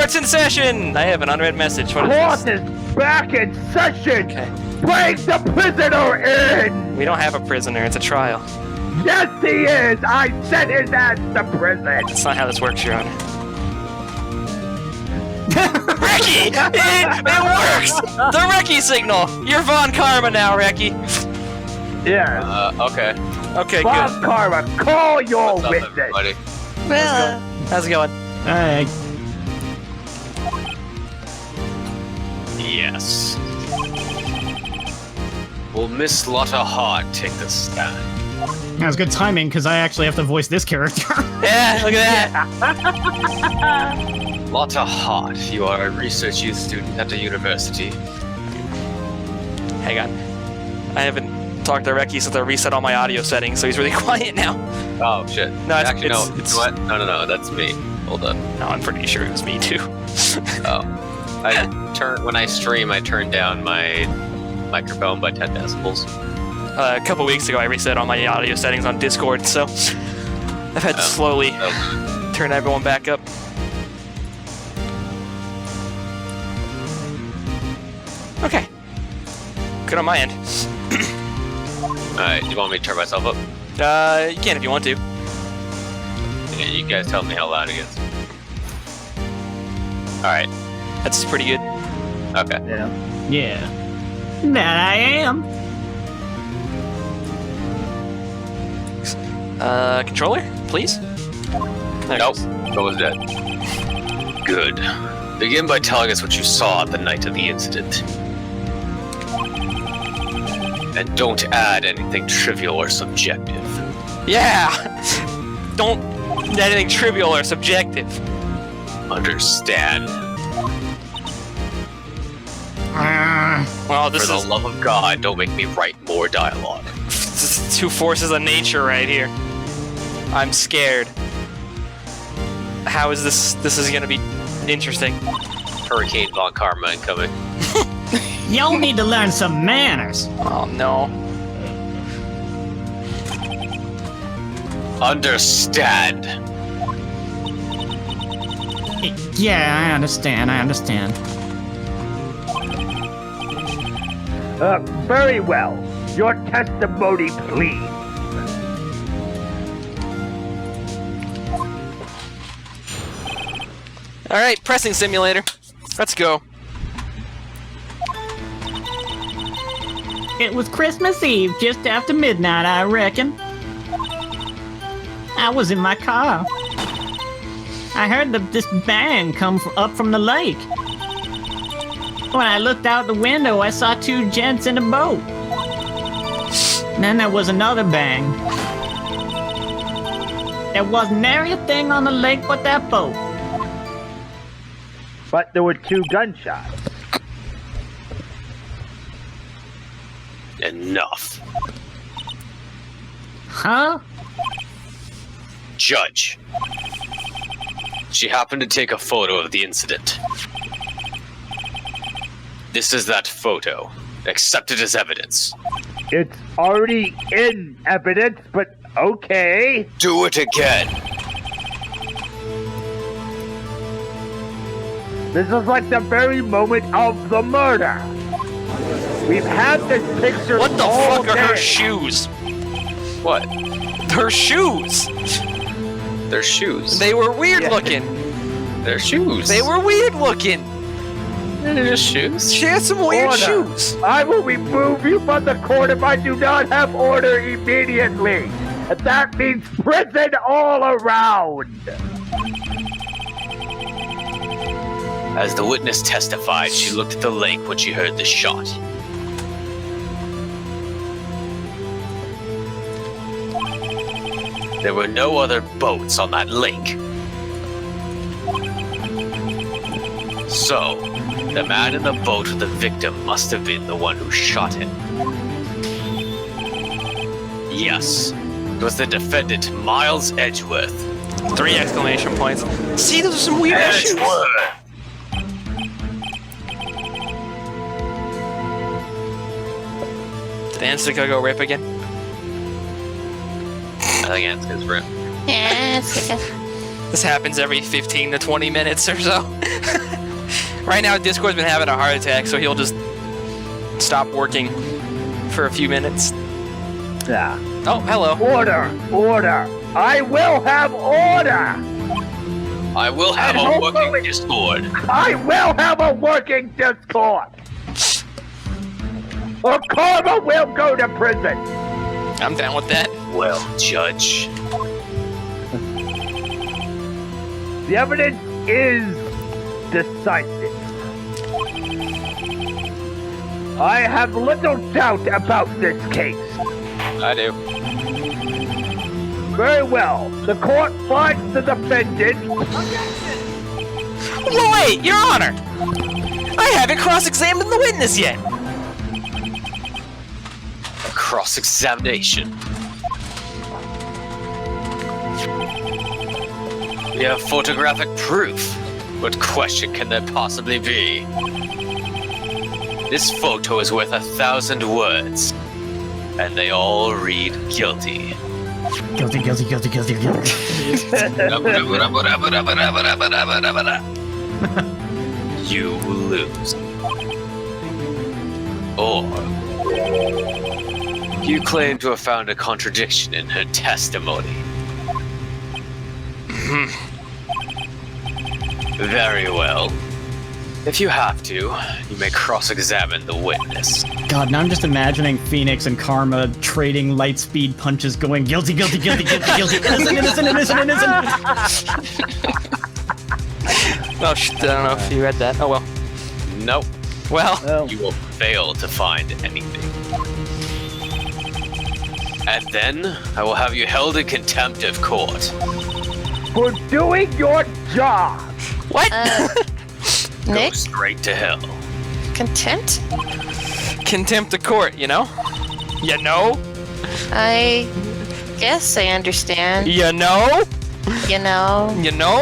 Court's in session! I have an unread message. What is Court is back in session! Okay. Bring the prisoner in! We don't have a prisoner, it's a trial. Yes, he is! I sent his ass to prison! That's not how this works, Your Honor. Reki! It works! The Reki signal! You're Von Karma now, Reki. Yes. Okay. Okay, Bob good. Karma, call your What's up, witness! everybody? How's it going? Alright. Yes. Will Miss Lotta Hart take the stand? That was good timing, because I actually have to voice this character. Yeah, look at that. Lotta Hart, you are a research youth student at the university. Hang on. I haven't talked to Reki since I reset all my audio settings, so he's really quiet now. Oh shit. No, Actually, no. it's- You know what? No, that's me. Hold up. No, I'm pretty sure it was me too. Oh. When I stream, I turn down my microphone by 10 decibels. A couple weeks ago, I reset all my audio settings on Discord, so I've had to slowly turn everyone back up. Okay. Good on my end. Alright, do you want me to turn myself up? You can if you want to. Yeah, you guys tell me how loud it gets. Alright, That's pretty good. okay. Yeah. Yeah. That I am. Controller, please? There it Nope, goes. that was dead. Good. Begin by telling us what you saw the night of the incident. And don't add anything trivial or subjective. Yeah! Don't anything trivial or subjective. Understand? Well, For this the is love of God, don't make me write more dialogue. this is two forces of nature right here. I'm scared. How is this? This is gonna be interesting. Hurricane Von Karma incoming. Y'all need to learn some manners. Oh no. Understand? Yeah, I understand. Very well. Your testimony, please. All right, pressing simulator. Let's go. It was Christmas Eve, just after midnight, I reckon. I was in my car. I heard this bang come up from the lake. When I looked out the window, I saw two gents in a boat. Then there was another bang. There wasn't nary a thing on the lake but that boat. But there were two gunshots. Enough. Huh? Judge. She happened to take a photo of the incident. This is that photo. Accept it as evidence. It's already in evidence, but okay. Do it again. This is like the very moment of the murder. We've had this picture What the all fuck are her day. shoes? What? Her shoes. They're shoes. They were weird Yeah. looking. They're shoes. They were weird looking. They're just shoes. She had some weird Order. shoes. I will remove you from the court if I do not have order immediately. And that means prison all around. As the witness testified, she looked at the lake when she heard the shot. There were no other boats on that lake. So, the man in the boat with the victim must have been the one who shot him. Yes, it was the defendant, Miles Edgeworth. 3 exclamation points. See, those are some weird ass shoes. Did Anstca go rip again? I think Anstca's rip. Yes. This happens every 15 to 20 minutes or so. Right now, Discord's been having a heart attack, so he'll just stop working for a few minutes. Yeah. Oh, hello. Order. I will have order. I will have And a working hopefully- Discord. I will have a working Discord. Or Karma will go to prison. I'm down with that. Well, Judge. The evidence is decisive. I have little doubt about this case. I do. Very well. The court finds the defendant. Well, wait, Your Honor! I haven't cross-examined the witness yet! Cross-examination. We have photographic proof. What question can there possibly be? This photo is worth 1,000 words. And they all read guilty. Guilty. You lose. Or you claim to have found a contradiction in her testimony. Very well. If you have to, you may cross-examine the witness. God, now I'm just imagining Phoenix and Karma trading light speed punches, going guilty. Innocent. Oh, shit, I don't know if you read that. Oh, well. Nope. Well, You will fail to find anything. And then, I will have you held in contempt of court. For doing your job. what? Go Nick, straight to hell. contempt? Contempt of court, you know? You know? I guess I understand. You know? You know. You know?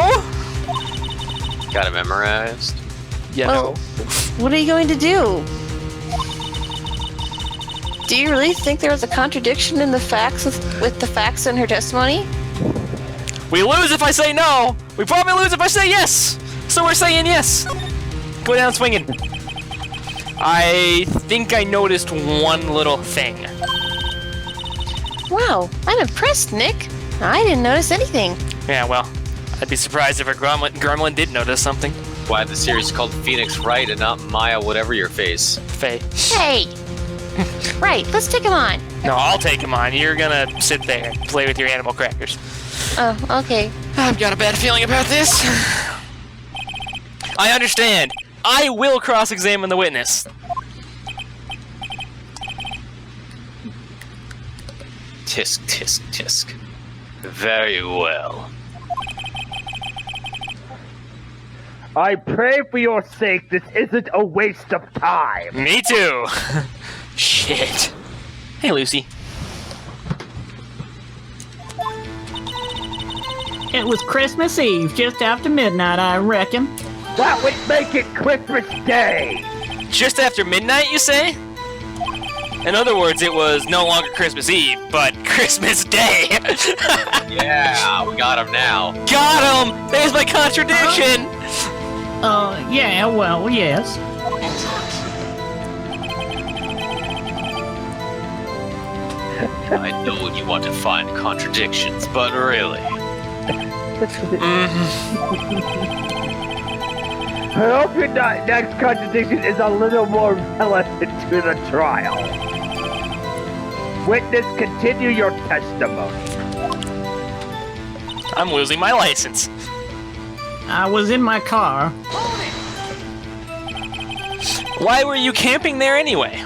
Got it memorized? You Well, know? what are you going to do? Do you really think there was a contradiction in the facts with the facts in her testimony? We lose if I say no! We probably lose if I say yes! So we're saying yes! Go down swinging. I think I noticed one little thing. Wow, I'm impressed, Nick. I didn't notice anything. Yeah, well, I'd be surprised if a gremlin did notice something. Why the series is called Phoenix Wright and not Maya whatever your face? Faye. Hey! Right, let's take him on. No, I'll take him on. You're gonna sit there and play with your animal crackers. Oh, okay. I've got a bad feeling about this. I understand. I will cross-examine the witness. Tisk, tisk, tisk. Very well. I pray for your sake this isn't a waste of time. Me too. Shit. Hey, Lucy. It was Christmas Eve, just after midnight, I reckon. That would make it Christmas Day. Just after midnight, you say? In other words, it was no longer Christmas Eve, but Christmas Day. Yeah, we got him now. Got him! There's my contradiction! Yeah, well, yes. I know you want to find contradictions, but really, I hope your next contradiction is a little more relevant to the trial. Witness, continue your testimony. I'm losing my license. I was in my car. Why were you camping there anyway?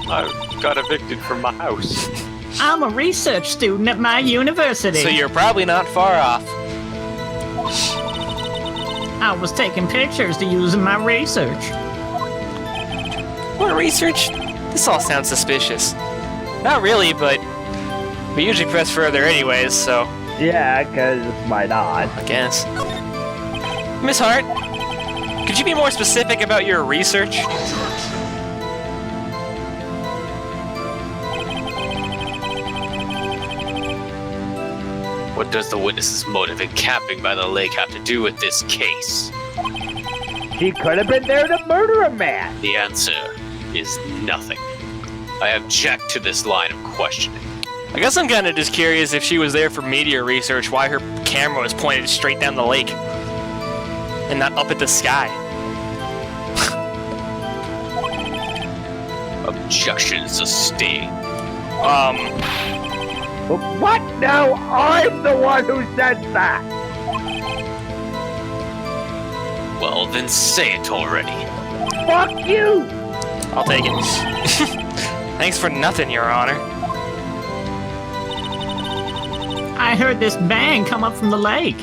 I got evicted from my house. I'm a research student at my university. So you're probably not far off. I was taking pictures to use in my research. What research? This all sounds suspicious. Not really, but we usually press further anyways, so Yeah, because why not? I guess. Miss Hart, could you be more specific about your research? What does the witness's motive in camping by the lake have to do with this case? She could have been there to murder a man. The answer is nothing. I object to this line of questioning. I guess I'm kind of just curious if she was there for media research, why her camera was pointed straight down the lake and not up at the sky. Objection sustained. What? No, I'm the one who said that. Well, then say it already. Fuck you. I'll take it. Thanks for nothing, Your Honor. I heard this bang come up from the lake.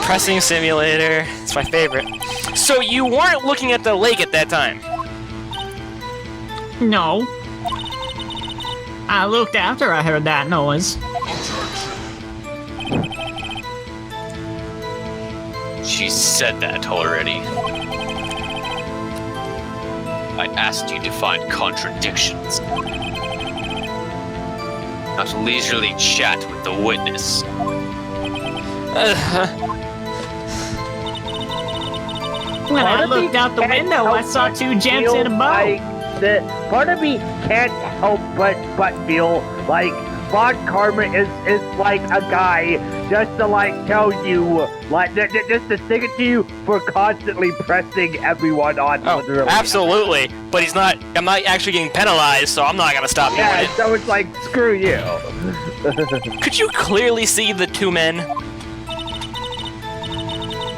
Pressing simulator. It's my favorite. So you weren't looking at the lake at that time? No. I looked after I heard that noise. She said that already. I asked you to find contradictions. Not leisurely chat with the witness. When I looked out the window, I saw two gents in a boat. Part of me can't help but feel like Von Karma is like a guy just to like tell you, like just to stick it to you for constantly pressing everyone on. Oh, literally. absolutely. But he's not. I'm not actually getting penalized, so I'm not gonna stop doing Yeah, it. so it's like screw you. Could you clearly see the two men?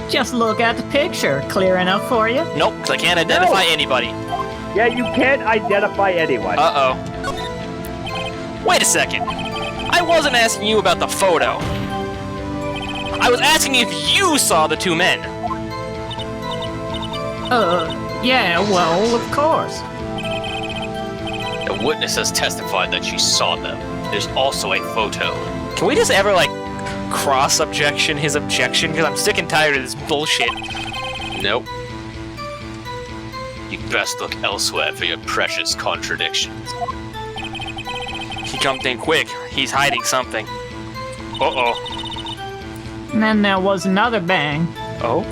Just look at the picture. Clear enough for you? Nope, 'cause I can't identify anybody. Yeah, you can't identify anyone. Uh-oh. Wait a second. I wasn't asking you about the photo. I was asking if you saw the two men. Yeah, well, of course. The witness has testified that she saw them. There's also a photo. Can we just ever, like, cross-objection his objection? Because I'm sick and tired of this bullshit. Nope. You best look elsewhere for your precious contradictions. He jumped in quick. He's hiding something. Uh-oh. And then there was another bang. Oh?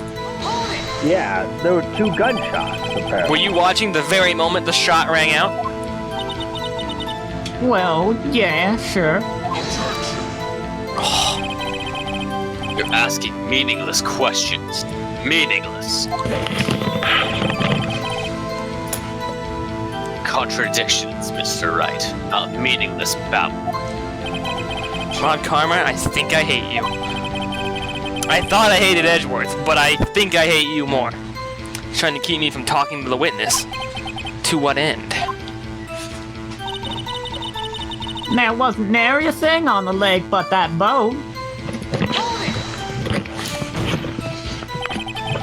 Yeah, there were two gunshots, apparently. Were you watching the very moment the shot rang out? Well, yeah, sure. You're asking meaningless questions. Meaningless. Contradictions, Mr. Wright. Not meaningless babble. Von Karma, I think I hate you. I thought I hated Edgeworth, but I think I hate you more. He's trying to keep me from talking to the witness. To what end? There wasn't nary a thing on the lake but that boat.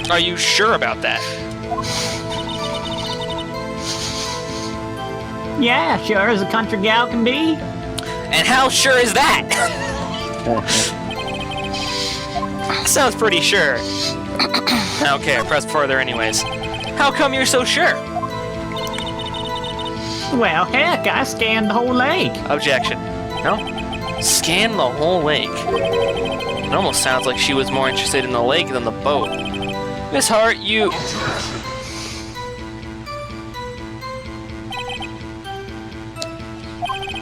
Are you sure about that? Yeah, sure as a country gal can be. And how sure is that? Sounds pretty sure. Okay, I pressed further anyways. How come you're so sure? Well, heck, I scanned the whole lake. Objection. No? Scan the whole lake. It almost sounds like she was more interested in the lake than the boat. Miss Hart, you...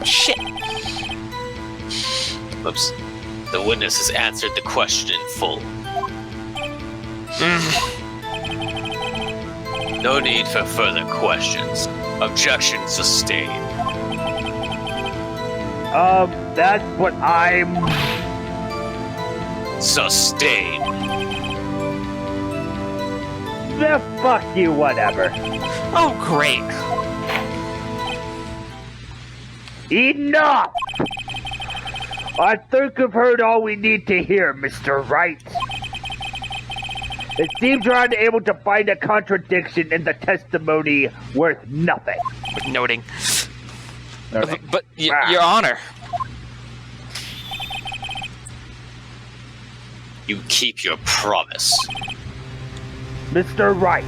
Shit. Oops. The witness has answered the question in full. No need for further questions. Objection sustained. That's what I'm... Sustained. The fuck you, whatever. Oh, great. Enough! I think I've heard all we need to hear, Mr. Wright. It seems you're unable to find a contradiction in the testimony worth nothing. Noting. Nothing. But, Your Honor. You keep your promise. Mr. Wright,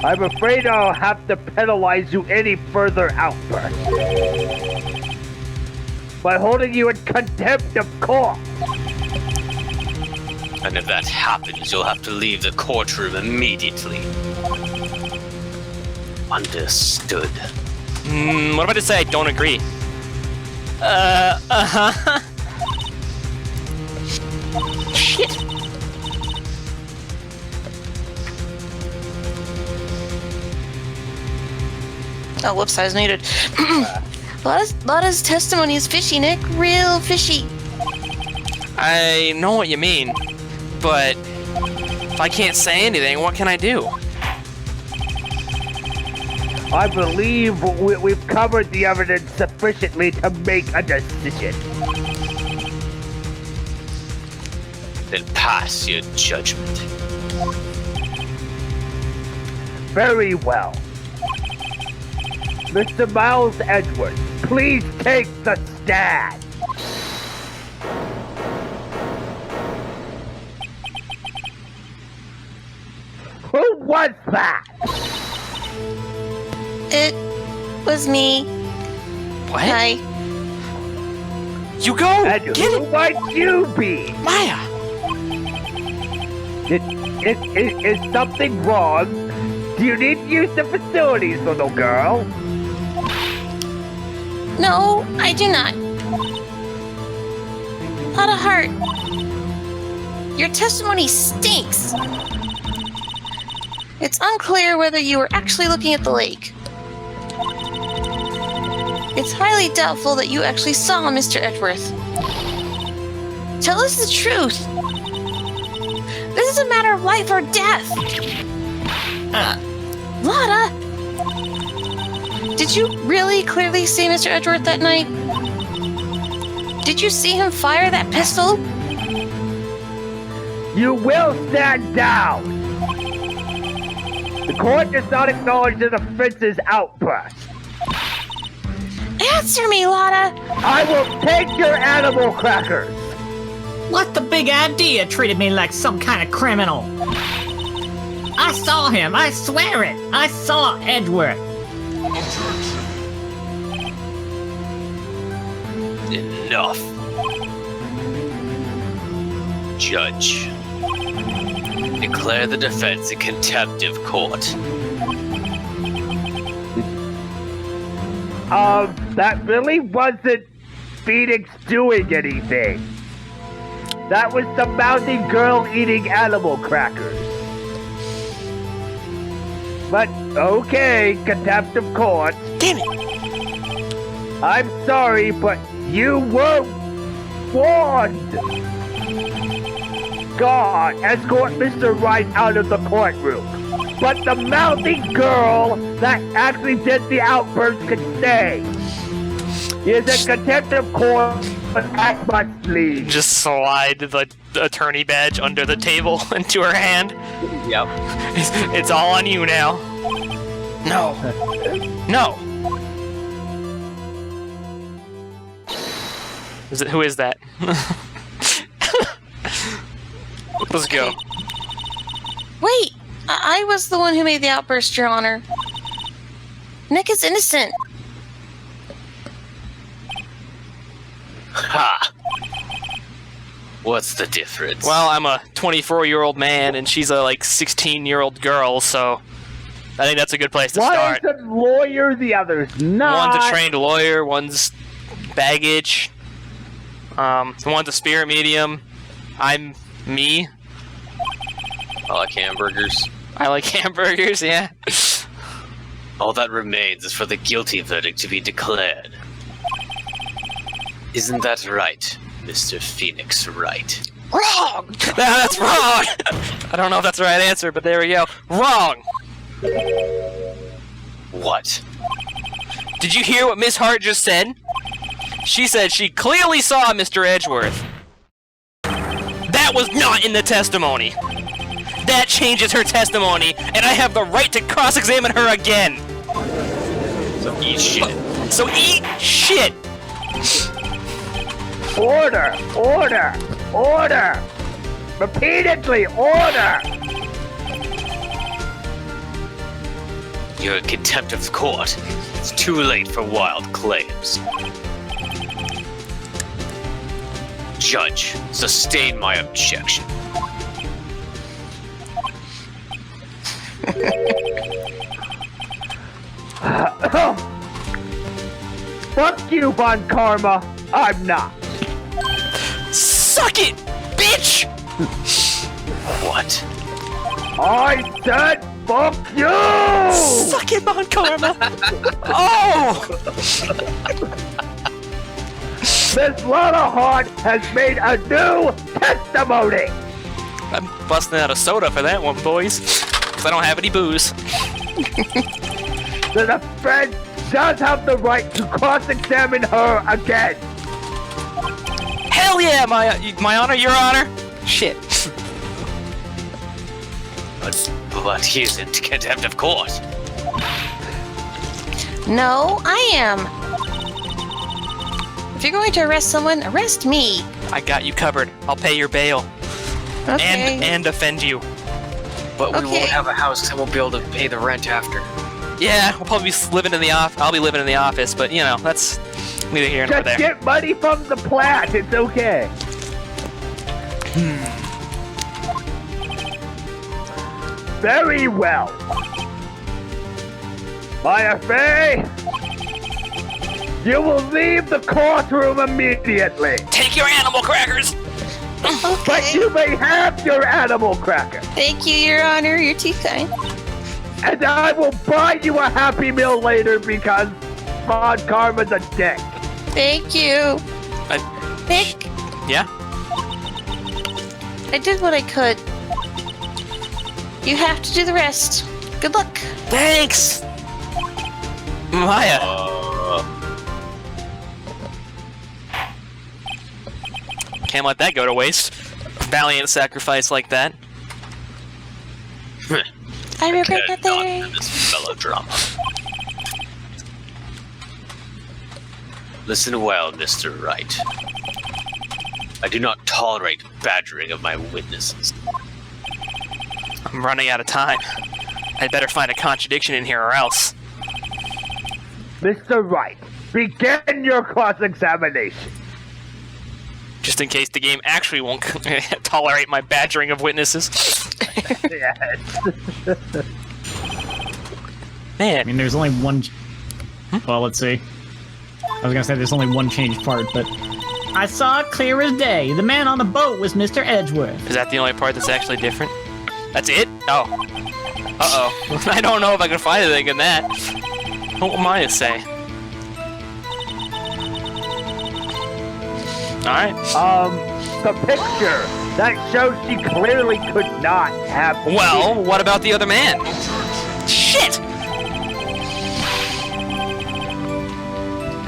I'm afraid I'll have to penalize you any further outbursts by holding you in contempt of court. And if that happens, you'll have to leave the courtroom immediately. Understood. What if I just say I don't agree? Uh-huh. Shit. Oh, whoops, I was muted. Lotta's testimony is fishy, Nick. Real fishy. I know what you mean, but if I can't say anything, what can I do? I believe we've covered the evidence sufficiently to make a decision. Then pass your judgment. Very well. Mr. Miles Edwards, please take the stand. Who was that? It was me. What? Hi. You go! And Get who it! might you be? Maya! Is something wrong? Do you need to use the facilities, little girl? No, I do not. Lotta Hart. Your testimony stinks. It's unclear whether you were actually looking at the lake. It's highly doubtful that you actually saw Mr. Edgeworth. Tell us the truth. This is a matter of life or death. Lotta! Did you really clearly see Mr. Edgeworth that night? Did you see him fire that pistol? You will stand down. The court does not acknowledge the defense's outburst. Answer me, Lotta! I will take your animal crackers. What the big idea treated me like some kind of criminal? I saw him, I swear it! I saw Edgeworth. Enough. Judge. Declare the defense in contempt of court. That really wasn't Phoenix doing anything. That was the mouthy girl eating animal crackers. But, okay, contempt of court. Damn it! I'm sorry, but you were warned. God, escort Mr. Wright out of the courtroom. But the mouthy girl that actually did the outburst can stay. He is in contempt of court, but I must leave. Just slide the attorney badge under the table into her hand. Yep. It's all on you now. No. No. Who is that? Let's go. Wait! I was the one who made the outburst, Your Honor. Nick is innocent. Ha! What's the difference? Well, I'm a 24-year-old man, and she's a, 16-year-old girl, so I think that's a good place to One start. is a lawyer, the other's not. One's a trained lawyer, one's baggage, one's a spirit medium. I'm me. I like hamburgers. I like hamburgers, yeah. All that remains is for the guilty verdict to be declared. Isn't that right, Mr. Phoenix Wright? Wrong! That's wrong! I don't know if that's the right answer, but there we go. Wrong! What? Did you hear what Miss Hart just said? She said she clearly saw Mr. Edgeworth. That was not in the testimony. That changes her testimony, and I have the right to cross-examine her again. So eat shit. So eat shit! Order! Order! Order! Repeatedly, order! You're in contempt of court. It's too late for wild claims. Judge, sustain my objection. Fuck you, Von Karma. I'm not. Suck it, bitch! What? I said fuck you! Suck it, Bon Karma! Oh! Miss Lotta Hart has made a new testimony! I'm busting out a soda for that one, boys. Because I don't have any booze. The defense does have the right to cross-examine her again! Hell yeah, my honor, your honor! Shit. But he's in contempt of court. No, I am. If you're going to arrest someone, arrest me. I got you covered. I'll pay your bail. Okay. And defend you. But we Okay. won't have a house because I won't be able to pay the rent after. Yeah, we'll probably be living in the office. I'll be living in the office, but you know, that's neither here nor Just there. get money from the plat, it's okay. Very well. Maya Fey, you will leave the courtroom immediately. Take your animal crackers! But Okay. you may have your animal cracker. Thank you, Your Honor. You're too kind. And I will buy you a Happy Meal later because Von Karma's a dick. Thank you. Nick, Yeah? I did what I could. You have to do the rest. Good luck. Thanks! Maya! Can't let that go to waste. Valiant sacrifice like that. I regret Not in nothing. this melodrama. Listen well, Mr. Wright. I do not tolerate badgering of my witnesses. I'm running out of time. I'd better find a contradiction in here or else. Mr. Wright, begin your cross-examination. Just in case the game actually won't tolerate my badgering of witnesses. Yes. I Man, mean, there's only one. Well, let's see. I was gonna say there's only one changed part, but I saw it clear as day. The man on the boat was Mr. Edgeworth. is that the only part that's actually different? That's it? Oh. Uh-oh. I don't know if I can find anything in that. What am I to say? Alright. The picture that shows she clearly could not have. Well, what about the other man? Shit!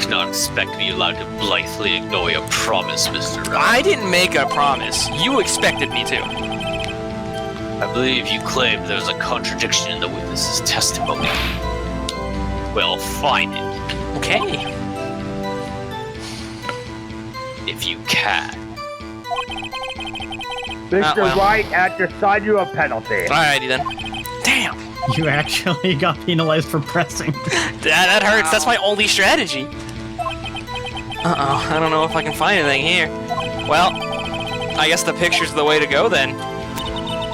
Cannot expect to be allowed to blithely ignore your promise, Mr. Wright. I didn't make a promise. You expected me to. I believe you claimed there was a contradiction in the witness's testimony. Well, find it, Okay. if you can. Mr. well. Wright had to sign you a penalty. Alrighty then. Damn. You actually got penalized for pressing. That hurts. That's my only strategy. Uh-oh. I don't know if I can find anything here. Well, I guess the picture's the way to go then.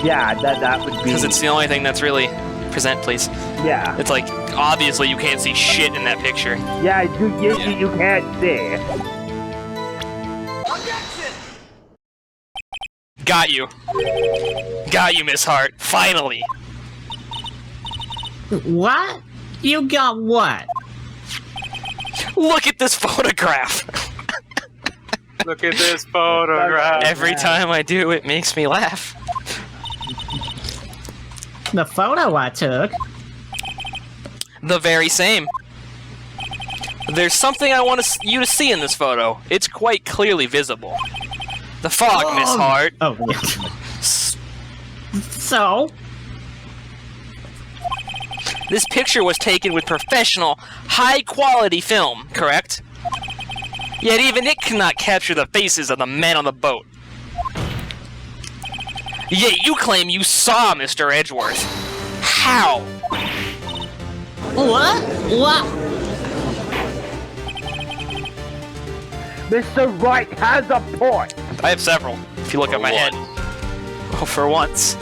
Yeah, that would be. Because it's the only thing that's really... Present, please. Yeah. It's like, obviously you can't see shit in that picture. Yeah, you can't see. Got you. Got you, Miss Hart. Finally. What? You got what? Look at this photograph. Look at this photograph. Every time I do, it makes me laugh. The photo I took? The very same. There's something I want you to see in this photo. It's quite clearly visible. The fog, Miss Hart. Oh, yeah. So? This picture was taken with professional, high-quality film, correct? Yet even it cannot capture the faces of the men on the boat. Yet you claim you saw Mr. Edgeworth. How? What? What? Mr. Wright has a point. I have several, if you look at my head. Oh, for once.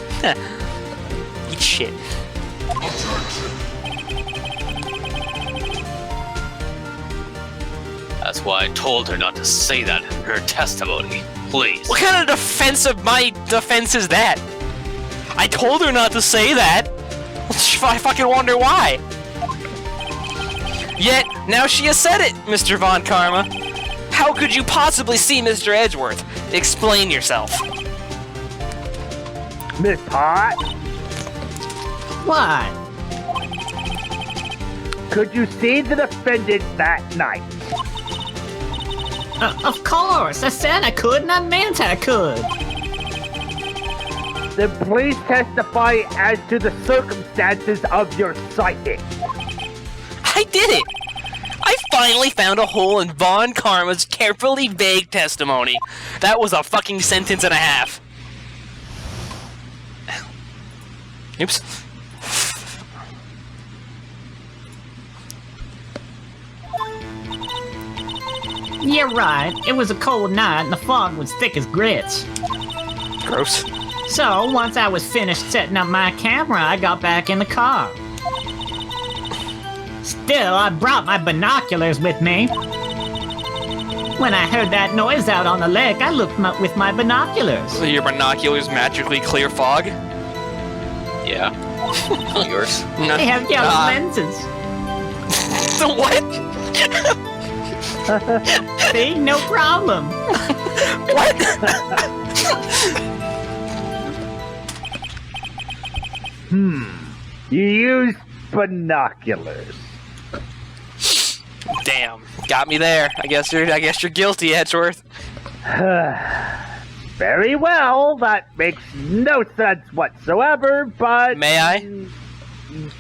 Eat shit. That's why I told her not to say that in her testimony. Please. What kind of defense of my defense is that? I told her not to say that. I fucking wonder why. Yet, now she has said it, Mr. Von Karma. How could you possibly see Mr. Edgeworth? Explain yourself. Miss Pot, What? could you see the defendant that night? Of course. I said I could, and I meant I could. Then please testify as to the circumstances of your sighting. I did it! I finally found a hole in Von Karma's carefully vague testimony. That was a fucking sentence and a half. Oops. You're right. It was a cold night, and the fog was thick as grits. Gross. So, once I was finished setting up my camera, I got back in the car. Still, I brought my binoculars with me. When I heard that noise out on the lake, I looked with my binoculars. So your binoculars magically clear fog? Yeah. Yours. No. They have yellow lenses. What? See? No problem. What? You used binoculars. Damn, got me there. I guess you're guilty, Edgeworth. Very well, that makes no sense whatsoever, but... May I?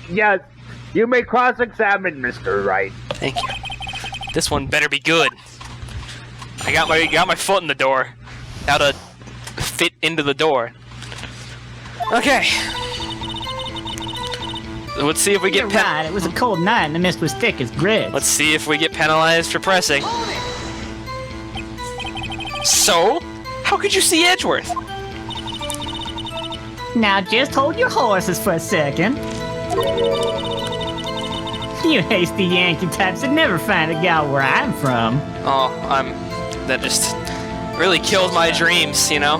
Yes, you may cross-examine Mr. Wright. Thank you. This one better be good. I got my foot in the door. How to fit into the door. Okay. Let's see if we You're get right. It was a cold night, and the mist was thick as grits. Let's see if we get penalized for pressing. So, how could you see Edgeworth? Now just hold your horses for a second. You hasty Yankee types would never find a gal where I'm from. Oh, that just really kills my dreams, you know?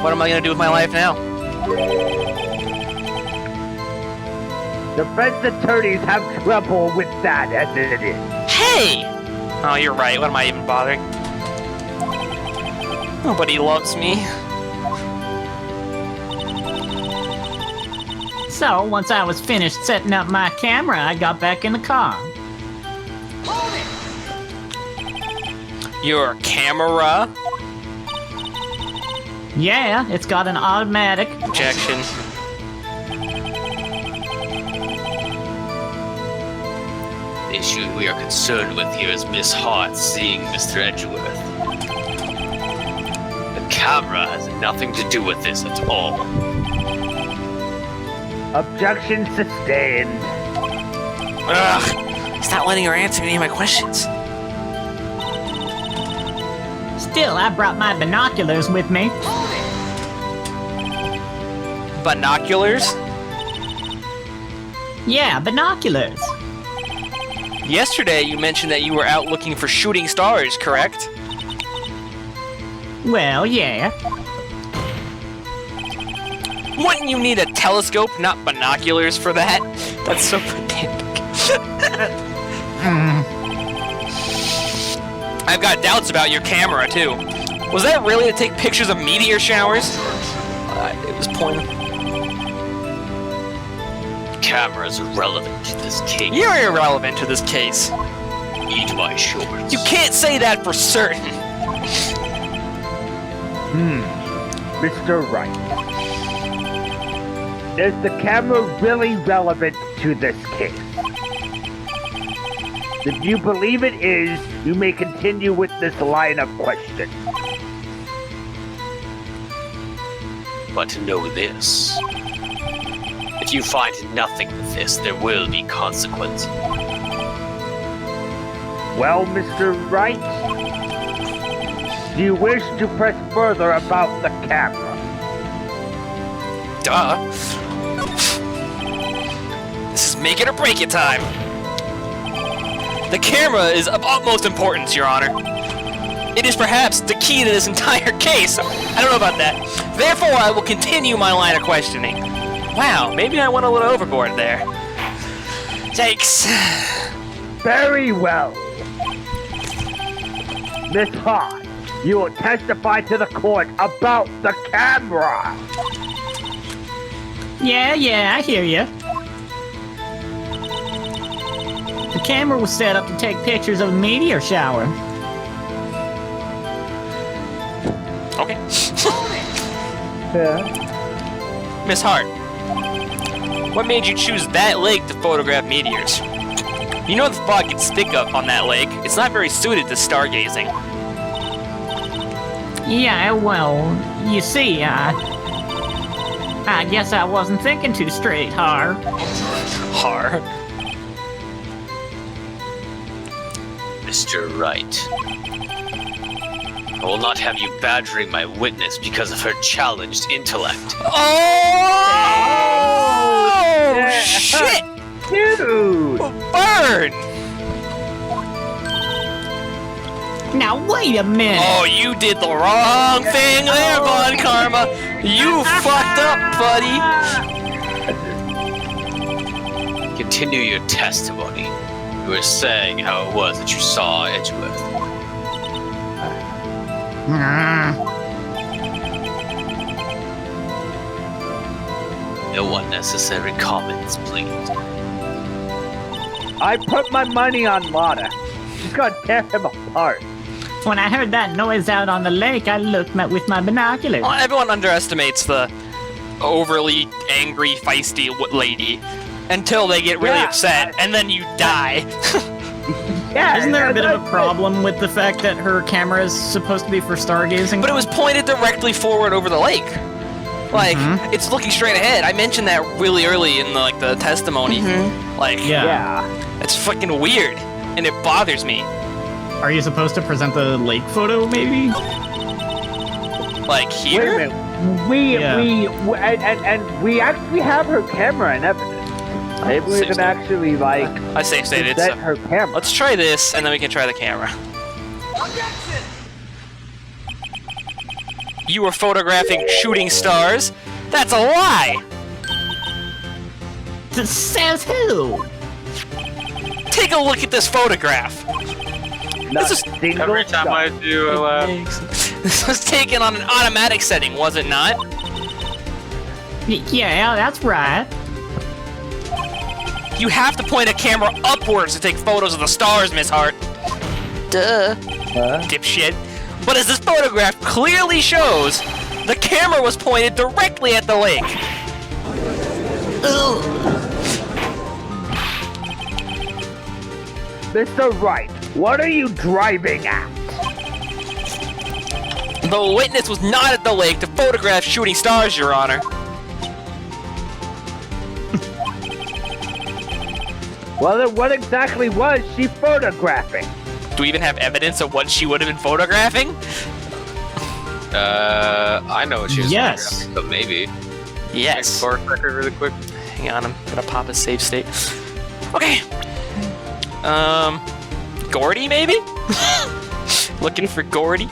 What am I gonna do with my life now? Defense attorneys have trouble with that as it is. Hey! Oh, you're right. What am I even bothering? Nobody loves me. So, once I was finished setting up my camera, I got back in the car. Your camera? Yeah, it's got an automatic. Objection. The issue we are concerned with here is Miss Hart seeing Mr. Edgeworth. The camera has nothing to do with this at all. Objection sustained. Ugh! He's not letting her answer any of my questions. Still, I brought my binoculars with me. Binoculars? Yeah, binoculars. Yesterday you mentioned that you were out looking for shooting stars, correct? Well, yeah. Wouldn't you need a telescope, not binoculars, for that? That's so pedantic. I've got doubts about your camera, too. Was that really to take pictures of meteor showers? It was pointing. Camera's irrelevant to this case. You're irrelevant to this case. Eat my shorts. You can't say that for certain. Mr. Wright. Is the camera really relevant to this case? If you believe it is, you may continue with this line of question. But to know this, if you find nothing with this, there will be consequences. Well, Mr. Wright, do you wish to press further about the camera? Duh. Make it or break it time. The camera is of utmost importance, Your Honor. It is perhaps the key to this entire case. I don't know about that. Therefore, I will continue my line of questioning. Wow, maybe I went a little overboard there. Thanks. Very well. Miss Hart, you will testify to the court about the camera. Yeah, I hear you. The camera was set up to take pictures of a meteor shower. Okay. Yeah. Miss Hart, what made you choose that lake to photograph meteors? You know the fog gets thick up on that lake. It's not very suited to stargazing. Yeah, well, you see, I guess I wasn't thinking too straight, Har. Har. Mr. Wright. I will not have you badgering my witness because of her challenged intellect. Oh! Shit! Dude! Burn! Now wait a minute. Oh, you did the wrong thing there, Von Karma. You fucked up, buddy. Continue your testimony. You were saying how it was that you saw Edgeworth. No unnecessary comments, please. I put my money on Lotta. She's gonna tear him apart. When I heard that noise out on the lake, I looked with my binoculars. Well, everyone underestimates the overly angry, feisty lady until they get really upset, and then you die. Yeah, Isn't there a bit of a that's problem with the fact that her camera is supposed to be for stargazing? But it was pointed directly forward over the lake. Like, it's looking straight ahead. I mentioned that really early in the testimony. Like, Yeah. it's fucking weird, and it bothers me. Are you supposed to present the lake photo, maybe? Like, Wait a here? minute. We actually have her camera and everything. Maybe we Safe can state. actually I safe stated. present So. her camera. Let's try this, and then we can try the camera. You were photographing shooting stars? That's a lie! Says who? Take a look at this photograph. Not this is- single Every time I shot. do, I laugh. This was taken on an automatic setting, was it not? Yeah, that's right. You have to point a camera upwards to take photos of the stars, Miss Hart. Duh. Dipshit. But as this photograph clearly shows, the camera was pointed directly at the lake. Ugh. Mr. Wright, what are you driving at? The witness was not at the lake to photograph shooting stars, Your Honor. Well, then what exactly was she photographing? Do we even have evidence of what she would have been photographing? I know what she was Yes. photographing, but maybe. Yes. Score record really quick. Hang on, I'm gonna pop a save state. Okay. Gordy, maybe? Looking for Gordy?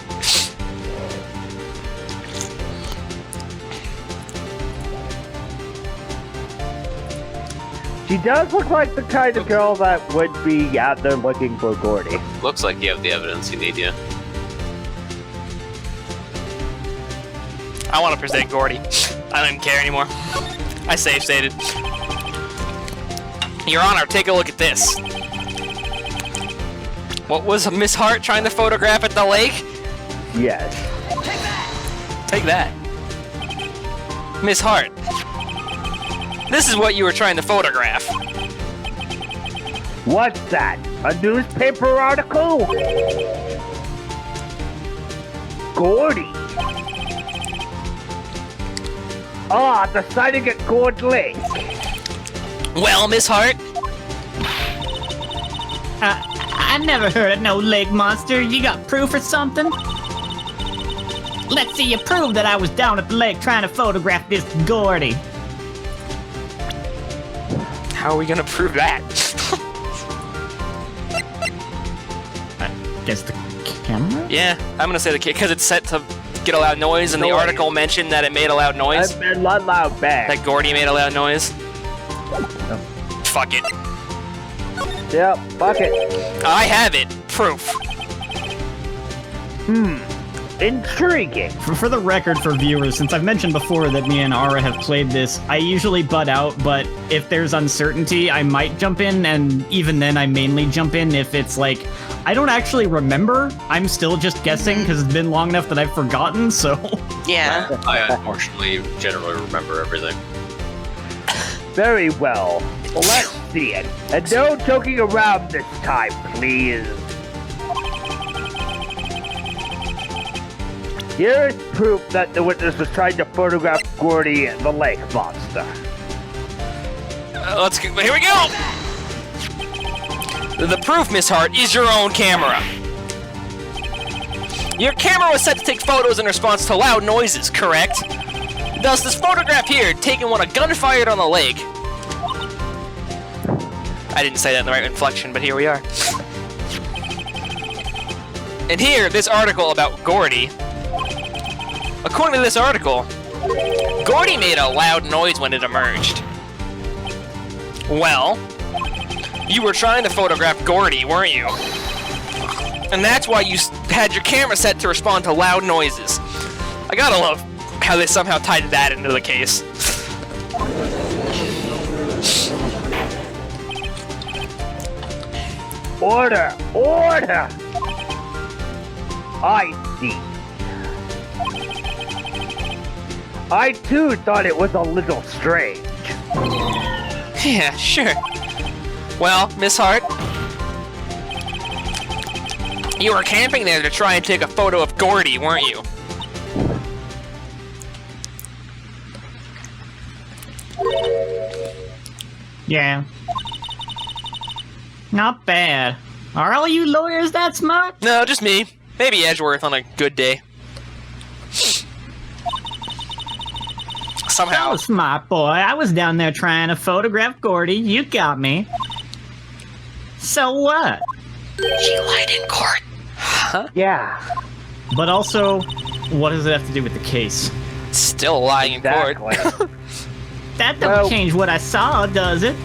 She does look like the kind of girl that would be out there looking for Gordy. Looks like you have the evidence you need, yeah. I want to present Gordy. I don't even care anymore. I save stated. Your Honor, take a look at this. What was Miss Hart trying to photograph at the lake? Yes. Take that. Miss Hart. This is what you were trying to photograph. What's that? A newspaper article? Gordy. Ah, the sighting at Gourd Lake. Well, Miss Hart, I never heard of no lake monster. You got proof or something? Let's see you prove that I was down at the lake trying to photograph this Gordy. How are we gonna prove that? I guess the camera? Yeah, I'm gonna say the kid because it's set to get a loud noise, and the article mentioned that it made a loud noise. I've been loud back. That Gordy made a loud noise. Fuck it. Yep, fuck it. I have it. Proof. Intriguing. For the record for viewers, since I've mentioned before that me and Ara have played this, I usually butt out, but if there's uncertainty, I might jump in, and even then I mainly jump in if it's like, I don't actually remember, I'm still just guessing because it's been long enough that I've forgotten, so... Yeah. I unfortunately generally remember everything. Very well. Well, let's see it. And no joking around this time, please. Here is proof that the witness was trying to photograph Gordy, the lake monster. Let's go. Here we go! The proof, Miss Hart, is your own camera. Your camera was set to take photos in response to loud noises, correct? Thus, this photograph here, taken when a gun fired on the lake... I didn't say that in the right inflection, but here we are. And here, this article about Gordy... According to this article, Gordy made a loud noise when it emerged. Well, you were trying to photograph Gordy, weren't you? And that's why you had your camera set to respond to loud noises. I gotta love how they somehow tied that into the case. Order! Order! I see. I too thought it was a little strange. Yeah, sure. Well, Miss Hart, you were camping there to try and take a photo of Gordy, weren't you? Yeah. Not bad. Are all you lawyers that smart? No, just me. Maybe Edgeworth on a good day. Somehow. Oh, smart boy. I was down there trying to photograph Gordy. You got me. So what? She lied in court. Yeah, But also, what does it have to do with the case? Still lying in court. exactly. That don't Well- change what I saw, does it?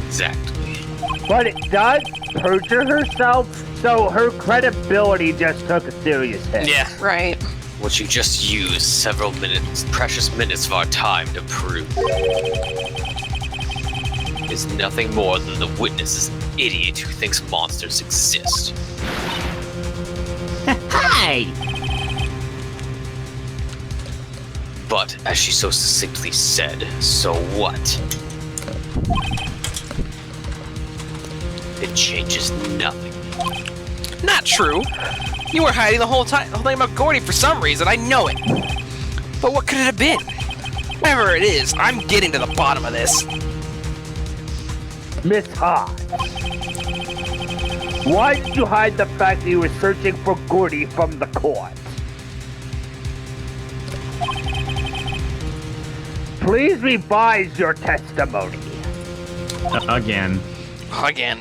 Exactly. But it does perjure herself, so her credibility just took a serious hit. Yeah. Right. What you just used several minutes, precious minutes of our time to prove is nothing more than the witness is an idiot who thinks monsters exist. Hi! But, as she so succinctly said, so what? It changes nothing. Not true. You were hiding the whole thing about Gordy for some reason. I know it. But what could it have been? Whatever it is, I'm getting to the bottom of this. Miss Hart, why did you hide the fact that you were searching for Gordy from the court? Please revise your testimony. Again. Again.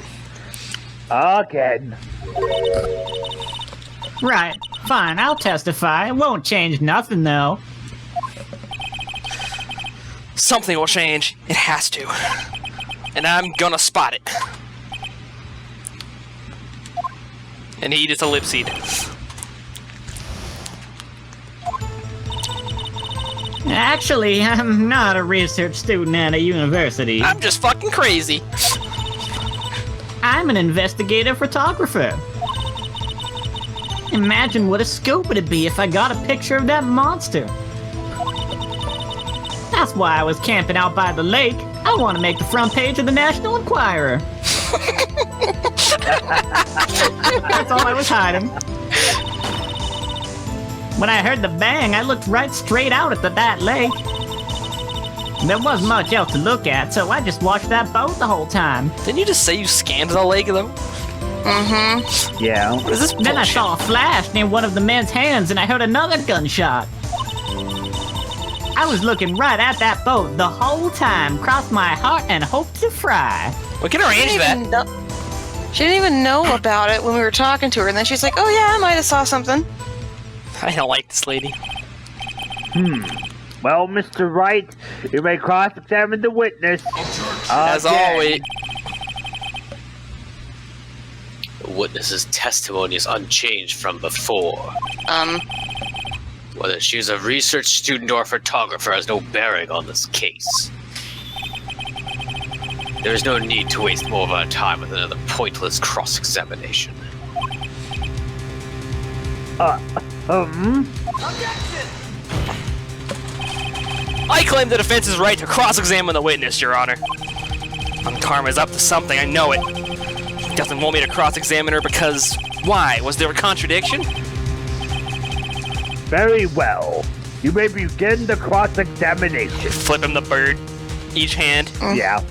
Again. Right. Fine, I'll testify. It won't change nothing, though. Something will change. It has to. And I'm gonna spot it. And he just ellipsied. Actually, I'm not a research student at a university. I'm just fucking crazy. I'm an investigative photographer. Imagine what a scoop it'd be if I got a picture of that monster. That's why I was camping out by the lake. I want to make the front page of the National Enquirer. That's all I was hiding. When I heard the bang, I looked right straight out at that lake. There wasn't much else to look at, so I just watched that boat the whole time. Didn't you just say you scanned the lake, though? Mm-hmm. Yeah. What is this Then I bullshit? saw a flash near one of the men's hands, and I heard another gunshot. I was looking right at that boat the whole time. Crossed my heart and hoped to fry. We can arrange that. She didn't even know about it when we were talking to her, and then she's like, "Oh yeah, I might have saw something." I don't like this lady. Well, Mr. Wright, you may cross-examine the witness. As always. The witness's testimony is unchanged from before. Whether she's a research student or a photographer has no bearing on this case. There is no need to waste more of our time with another pointless cross-examination. I claim the defense's right to cross-examine the witness, Your Honor. Karma's up to something, I know it. She doesn't want me to cross-examine her because... Why? Was there a contradiction? Very well. You may begin the cross-examination. Flip him the bird. Each hand. Yeah.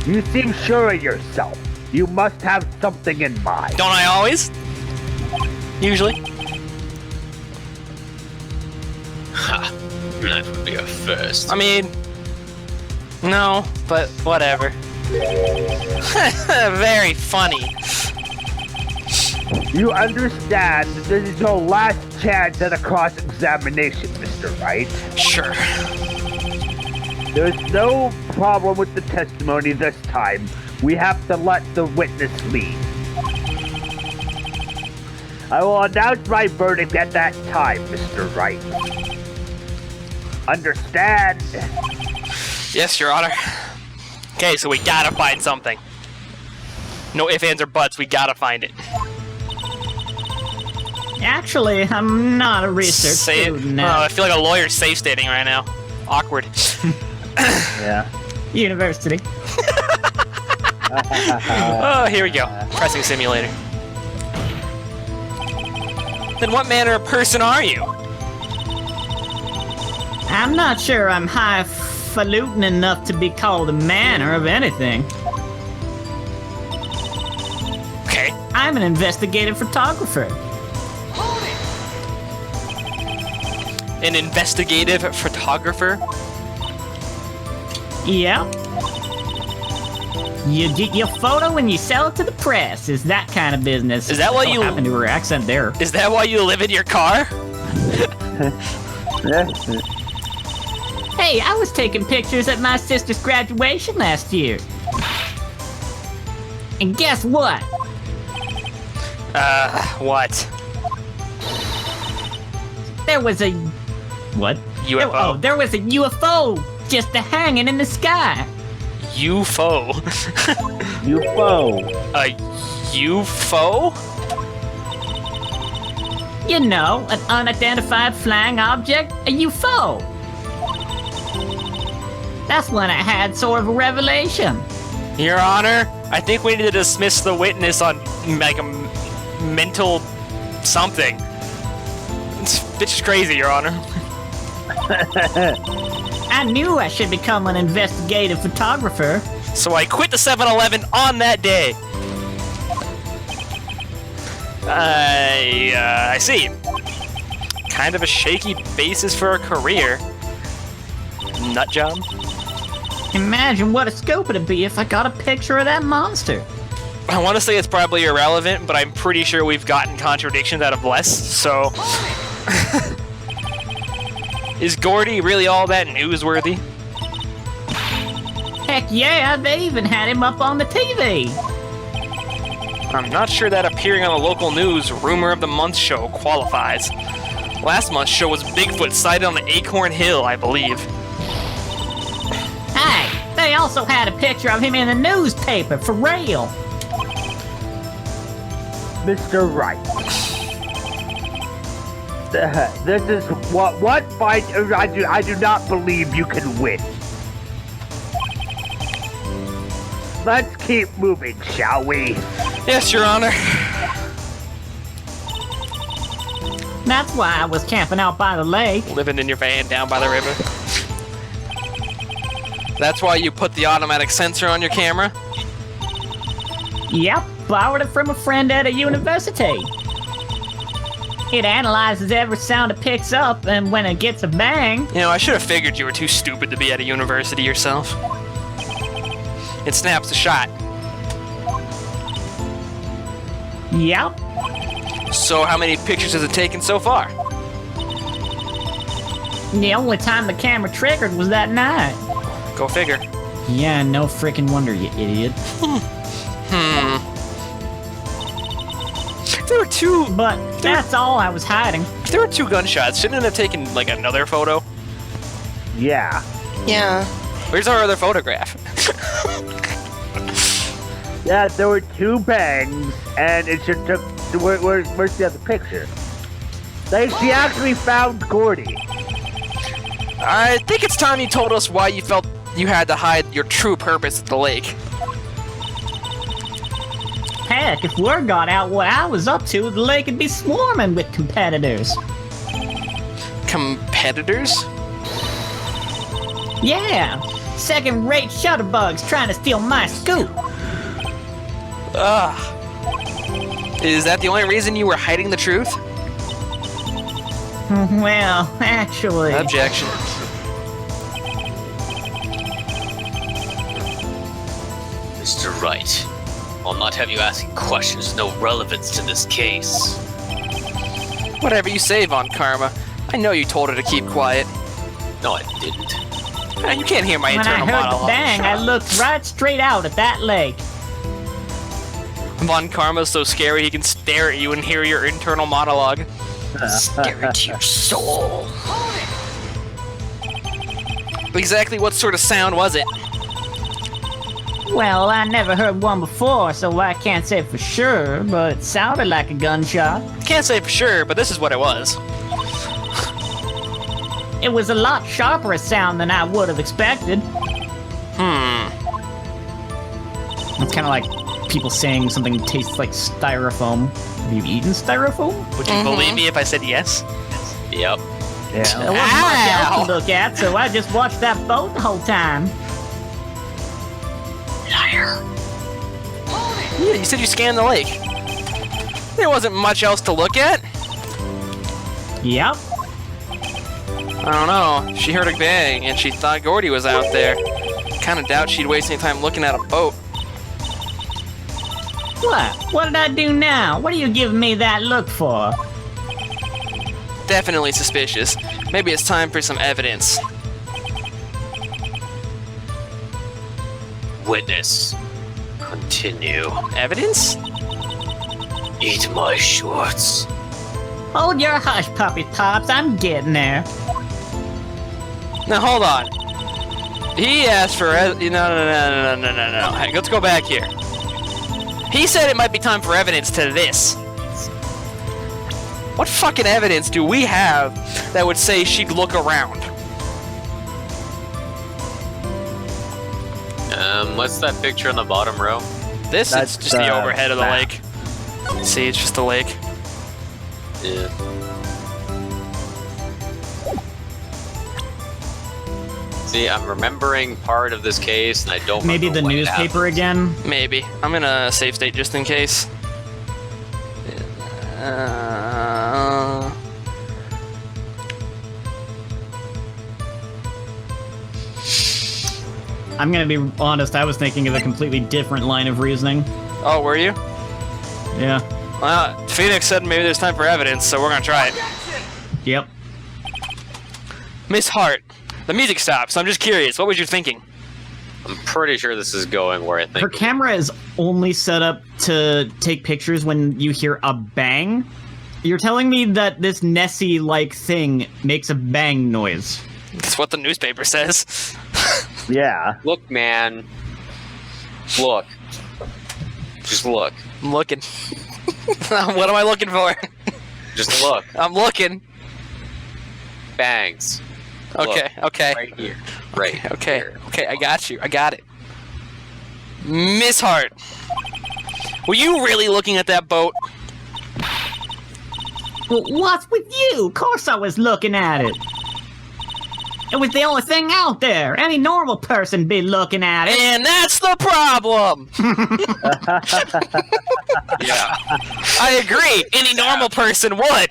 You seem sure of yourself. You must have something in mind. Don't I always? Usually. Ha! That would be a first. I mean... No, but whatever. Very funny. You understand that this is your last chance at a cross-examination, Mr. Wright. Sure. There's no problem with the testimony this time. We have to let the witness lead. I will announce my verdict at that time, Mr. Wright. Understand? Yes, Your Honor. Okay, so we gotta find something. No ifs, ands, or buts, we gotta find it. Actually, I'm not a research student now. Oh, I feel like a lawyer's safe stating right now. Awkward. Yeah. University. Oh, here we go. Pressing simulator. Then what manner of person are you? I'm not sure I'm highfalutin enough to be called a manner of anything. Okay. I'm an investigative photographer. An investigative photographer? Yep. You get your photo and you sell it to the press. Is that kind of business. Is that why you- What happened to her accent there? Is that why you live in your car? Hey, I was taking pictures at my sister's graduation last year. And guess what? What? There was a... What? UFO. Oh, there was a UFO just hanging in the sky. UFO. UFO. A UFO? You know, an unidentified flying object, a UFO. That's when I had sort of a revelation. Your Honor, I think we need to dismiss the witness on, like, a mental something. It's just crazy, Your Honor. I knew I should become an investigative photographer. So I quit the 7-Eleven on that day. I see. Kind of a shaky basis for a career. Nut job. Imagine what a scope it'd be if I got a picture of that monster. I want to say it's probably irrelevant, but I'm pretty sure we've gotten contradictions out of less, so... Is Gordy really all that newsworthy? Heck yeah, they even had him up on the TV. I'm not sure that appearing on the local news Rumor of the Month show qualifies. Last month's show was Bigfoot sighted on the Acorn Hill, I believe. Hey, they also had a picture of him in the newspaper, for real. Mr. Wright. This is what fight I do not believe you can win. Let's keep moving, shall we? Yes, Your Honor. That's why I was camping out by the lake. Living in your van down by the river. That's why you put the automatic sensor on your camera? Yep, borrowed it from a friend at a university. It analyzes every sound it picks up, and when it gets a bang... You know, I should have figured you were too stupid to be at a university yourself. It snaps a shot. Yep. So how many pictures has it taken so far? The only time the camera triggered was that night. Go figure. Yeah, no freaking wonder, you idiot. If there were two... But that's all I was hiding. If there were 2 gunshots, shouldn't it have taken, like, another photo? Yeah. Yeah. Where's our other photograph? Yeah, there were 2 bangs, and it should took. Where's the other picture? She actually found Gordy. I think it's time you told us why you felt you had to hide your true purpose at the lake. Heck, if word got out what I was up to, the lake would be swarming with competitors. Competitors? Yeah, second-rate shutterbugs trying to steal my scoop. Ugh. Is that the only reason you were hiding the truth? Well, actually... Objection. Mr. Wright, I'll not have you asking questions with no relevance to this case. Whatever you say, Von Karma. I know you told her to keep quiet. No, I didn't. You can't hear my When I internal heard the monologue. bang, I looked right straight out at that lake. Von Karma's so scary he can stare at you and hear your internal monologue. Scary to your soul. Exactly what sort of sound was it? Well, I never heard one before, so I can't say for sure, but it sounded like a gunshot. Can't say for sure, but this is what it was. It was a lot sharper a sound than I would have expected. It's kind of like people saying something tastes like styrofoam. Have you eaten styrofoam? Would you believe me if I said yes? Yep. Yeah. There wasn't much else to look at, so I just watched that boat the whole time. Liar. Yeah, you said you scanned the lake. There wasn't much else to look at. Yep. I don't know. She heard a bang and she thought Gordy was out there. Kinda doubt she'd waste any time looking at a boat. What? What did I do now? What are you giving me that look for? Definitely suspicious. Maybe it's time for some evidence. Witness. Continue. Evidence? Eat my shorts. Hold your hush, puppy pops. I'm getting there. Now hold on. He asked for no. Hey, let's go back here. He said it might be time for evidence to this. What fucking evidence do we have that would say she'd look around? What's that picture in the bottom row? This That's is just the overhead of the map. lake. See, it's just the lake. Yeah. See, I'm remembering part of this case, and I don't Maybe the remember when it newspaper happened. again? Maybe. I'm in a safe state just in case. I'm gonna be honest, I was thinking of a completely different line of reasoning. Oh, were you? Yeah. Well, Phoenix said maybe there's time for evidence, so we're gonna try it. Yep. Miss Hart, the music stops. I'm just curious. What was you thinking? I'm pretty sure this is going where I think. Her camera is only set up to take pictures when you hear a bang? You're telling me that this Nessie-like thing makes a bang noise? That's what the newspaper says. Yeah. Look, man. Look. Just look. I'm looking. What am I looking for? Just look. I'm looking. Bangs. Okay, Look. okay. Right here. Right. Okay, here. okay, I got you. I got it. Miss Hart, were you really looking at that boat? Well, what's with you? Of course I was looking at it. It was the only thing out there. Any normal person be looking at it. And that's the problem! Yeah. I agree, any normal person would.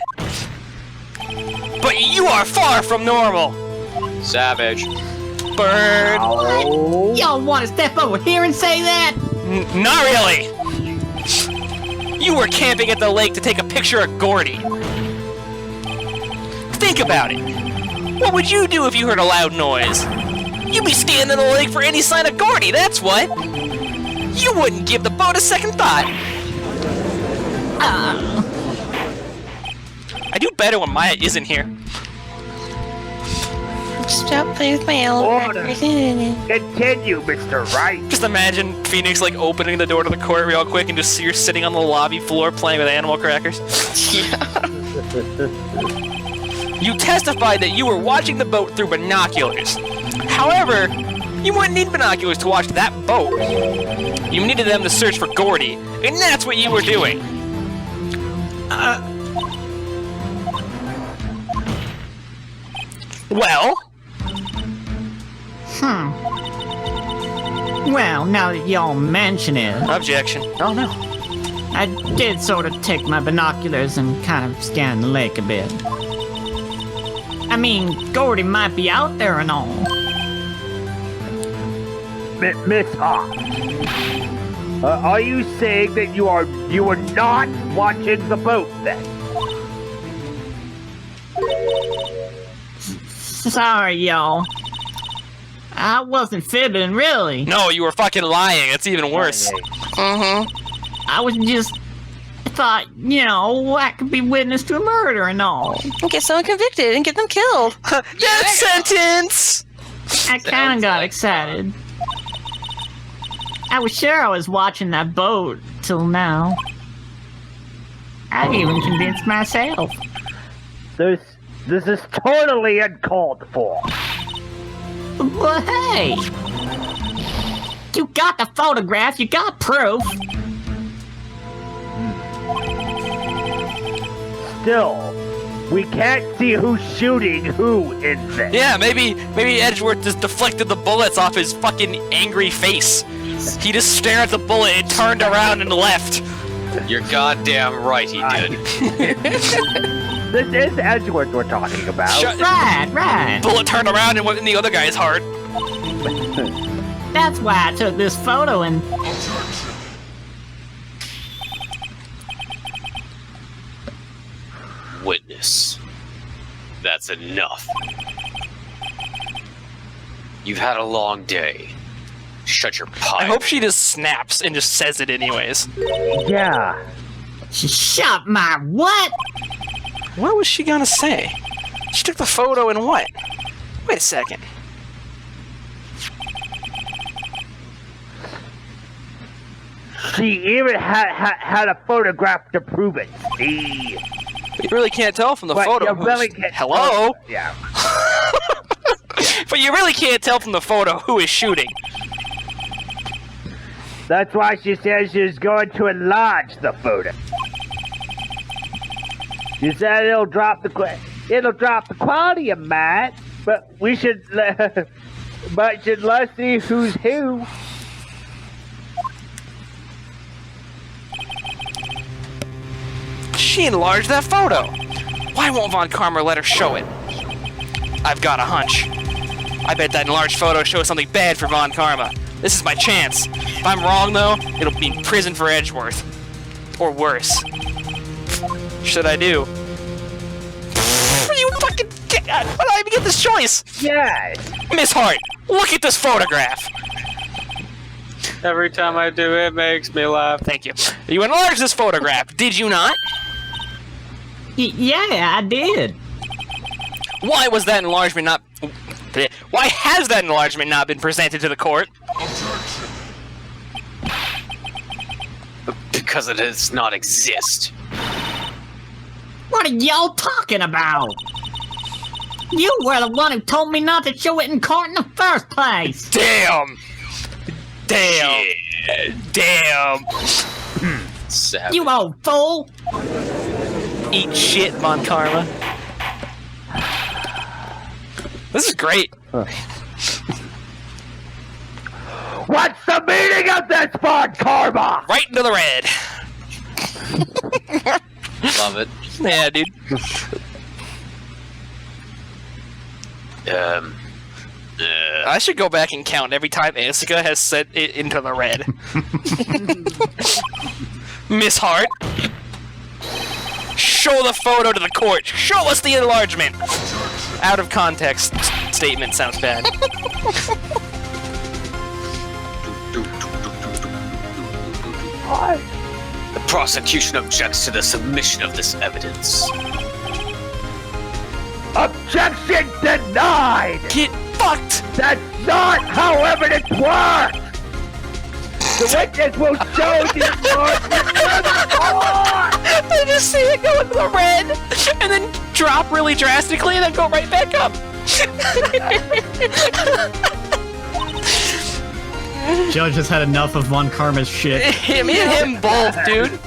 But you are far from normal. Savage. Bird. Oh. Y'all want to step over here and say that? Not really. You were camping at the lake to take a picture of Gordy. Think about it. What would you do if you heard a loud noise? You'd be scanning the lake for any sign of Gordy, that's what. You wouldn't give the boat a second thought. I do better when Maya isn't here. Stop playing with my Order. elevator. Continue, Mr. Wright. Just imagine Phoenix like opening the door to the court real quick and just see her sitting on the lobby floor playing with animal crackers. You testified that you were watching the boat through binoculars. However, you wouldn't need binoculars to watch that boat. You needed them to search for Gordy, and that's what you were doing. Well? Well, now that y'all mention it, Objection. Oh no. I did sort of take my binoculars and kind of scan the lake a bit. I mean, Gordy might be out there and all. Miss Hawk. Are you saying that you are not watching the boat then? Sorry, y'all. I wasn't fibbing, really. No, you were fucking lying. It's even worse. I was just... thought, you know, I could be witness to a murder and all. Get someone convicted and get them killed. Death sentence! I kind of got excited. I was sure I was watching that boat till now. I've even convinced myself. This is totally uncalled for. But hey! You got the photograph, you got proof. Still, we can't see who's shooting who in this. Yeah, maybe Edgeworth just deflected the bullets off his fucking angry face. He just stared at the bullet and turned around and left. You're goddamn right he did. This is Edgeworth we're talking about. Right. Bullet turned around and went in the other guy's heart. That's why I took this photo and... Witness. That's enough. You've had a long day. Shut your pipe. I hope she just snaps and just says it anyways. Yeah. Shut my what? What was she gonna say? She took the photo and what? Wait a second. She even had a photograph to prove it. See? You really can't tell from the But photo. you really can't. Hello? Yeah. But you really can't tell from the photo who is shooting. That's why she says she's going to enlarge the photo. She said it'll drop the quality of mine, but we should let's see who's who. She enlarged that photo. Why won't Von Karma let her show it? I've got a hunch. I bet that enlarged photo shows something bad for Von Karma. This is my chance. If I'm wrong, though, it'll be in prison for Edgeworth. Or worse. Should I do? You fucking... Why did I even get this choice? Yes. Miss Hart, look at this photograph. Every time I do it makes me laugh. Thank you. You enlarged this photograph, did you not? Yeah, I did. Why was that enlargement not... Why has that enlargement not been presented to the court? Because it does not exist. What are y'all talking about? You were the one who told me not to show it in court in the first place. Damn! Savage. You old fool. Eat shit, Von Karma. This is great. What's the meaning of this, Von Karma? Right into the red. Love it. Yeah, dude. I should go back and count every time Anstca has set it into the red. Miss Hart, show the photo to the court. Show us the enlargement. Out of context statement sounds bad. The prosecution objects to the submission of this evidence. Objection denied! Get fucked! That's not how evidence works! The witness will show the enlargement to the court! I just see it go into the red, and then drop really drastically, and then go right back up. Judge has had enough of Von Karma's shit. Me and him both, dude.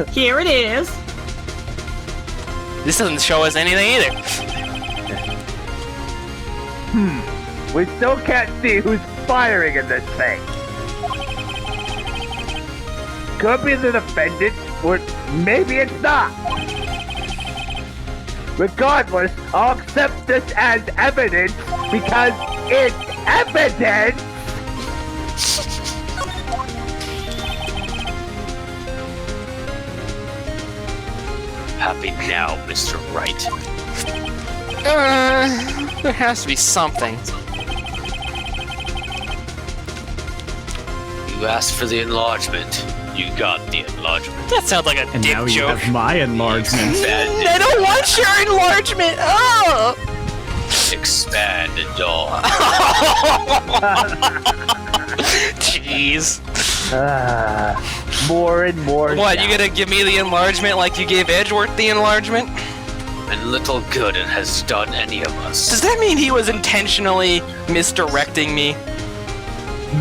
Here it is. This doesn't show us anything either. We still can't see who's firing in this thing. Could be the defendant, or maybe it's not. Regardless, I'll accept this as evidence because it's evidence. Happy now, Mr. Wright. There has to be something. You asked for the enlargement. You got the enlargement. That sounds like a And dick now you joke. have my enlargement. I don't want your enlargement! Oh! Expand and all. Jeez. More and more. What, you doubt. gonna give me the enlargement like you gave Edgeworth the enlargement? And little good it has done any of us. Does that mean he was intentionally misdirecting me?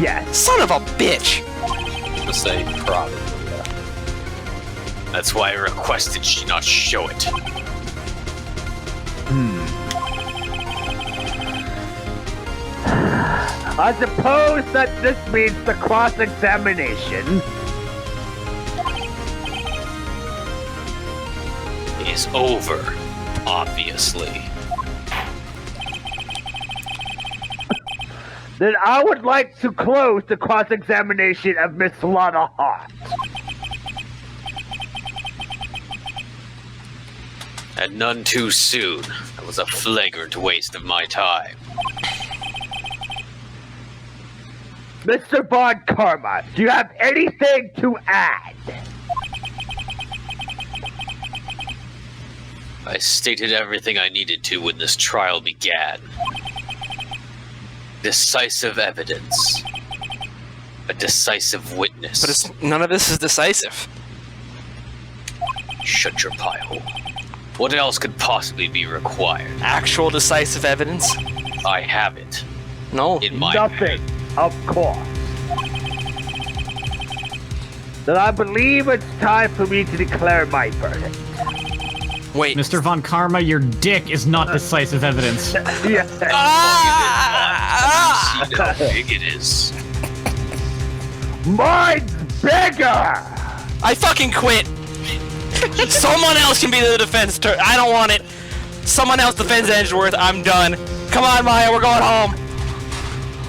Yes. Son of a bitch! To say probably. That's why I requested she not show it. I suppose that this means the cross-examination Is over, obviously. Then I would like to close the cross-examination of Miss Lotta Hart. And none too soon. That was a flagrant waste of my time. Mr. Von Karma, do you have anything to add? I stated everything I needed to when this trial began. Decisive evidence. A decisive witness. But none of this is decisive. Shut your pie hole. What else could possibly be required? Actual decisive evidence? I have it. No. In my Nothing, of course. Then I believe it's time for me to declare my verdict. Wait. Mr. Von Karma, your dick is not decisive evidence. Yes. See how big it is. Mine's bigger! I fucking quit! Someone else can be the defense I don't want it. Someone else defends Edgeworth. I'm done. Come on, Maya, we're going home.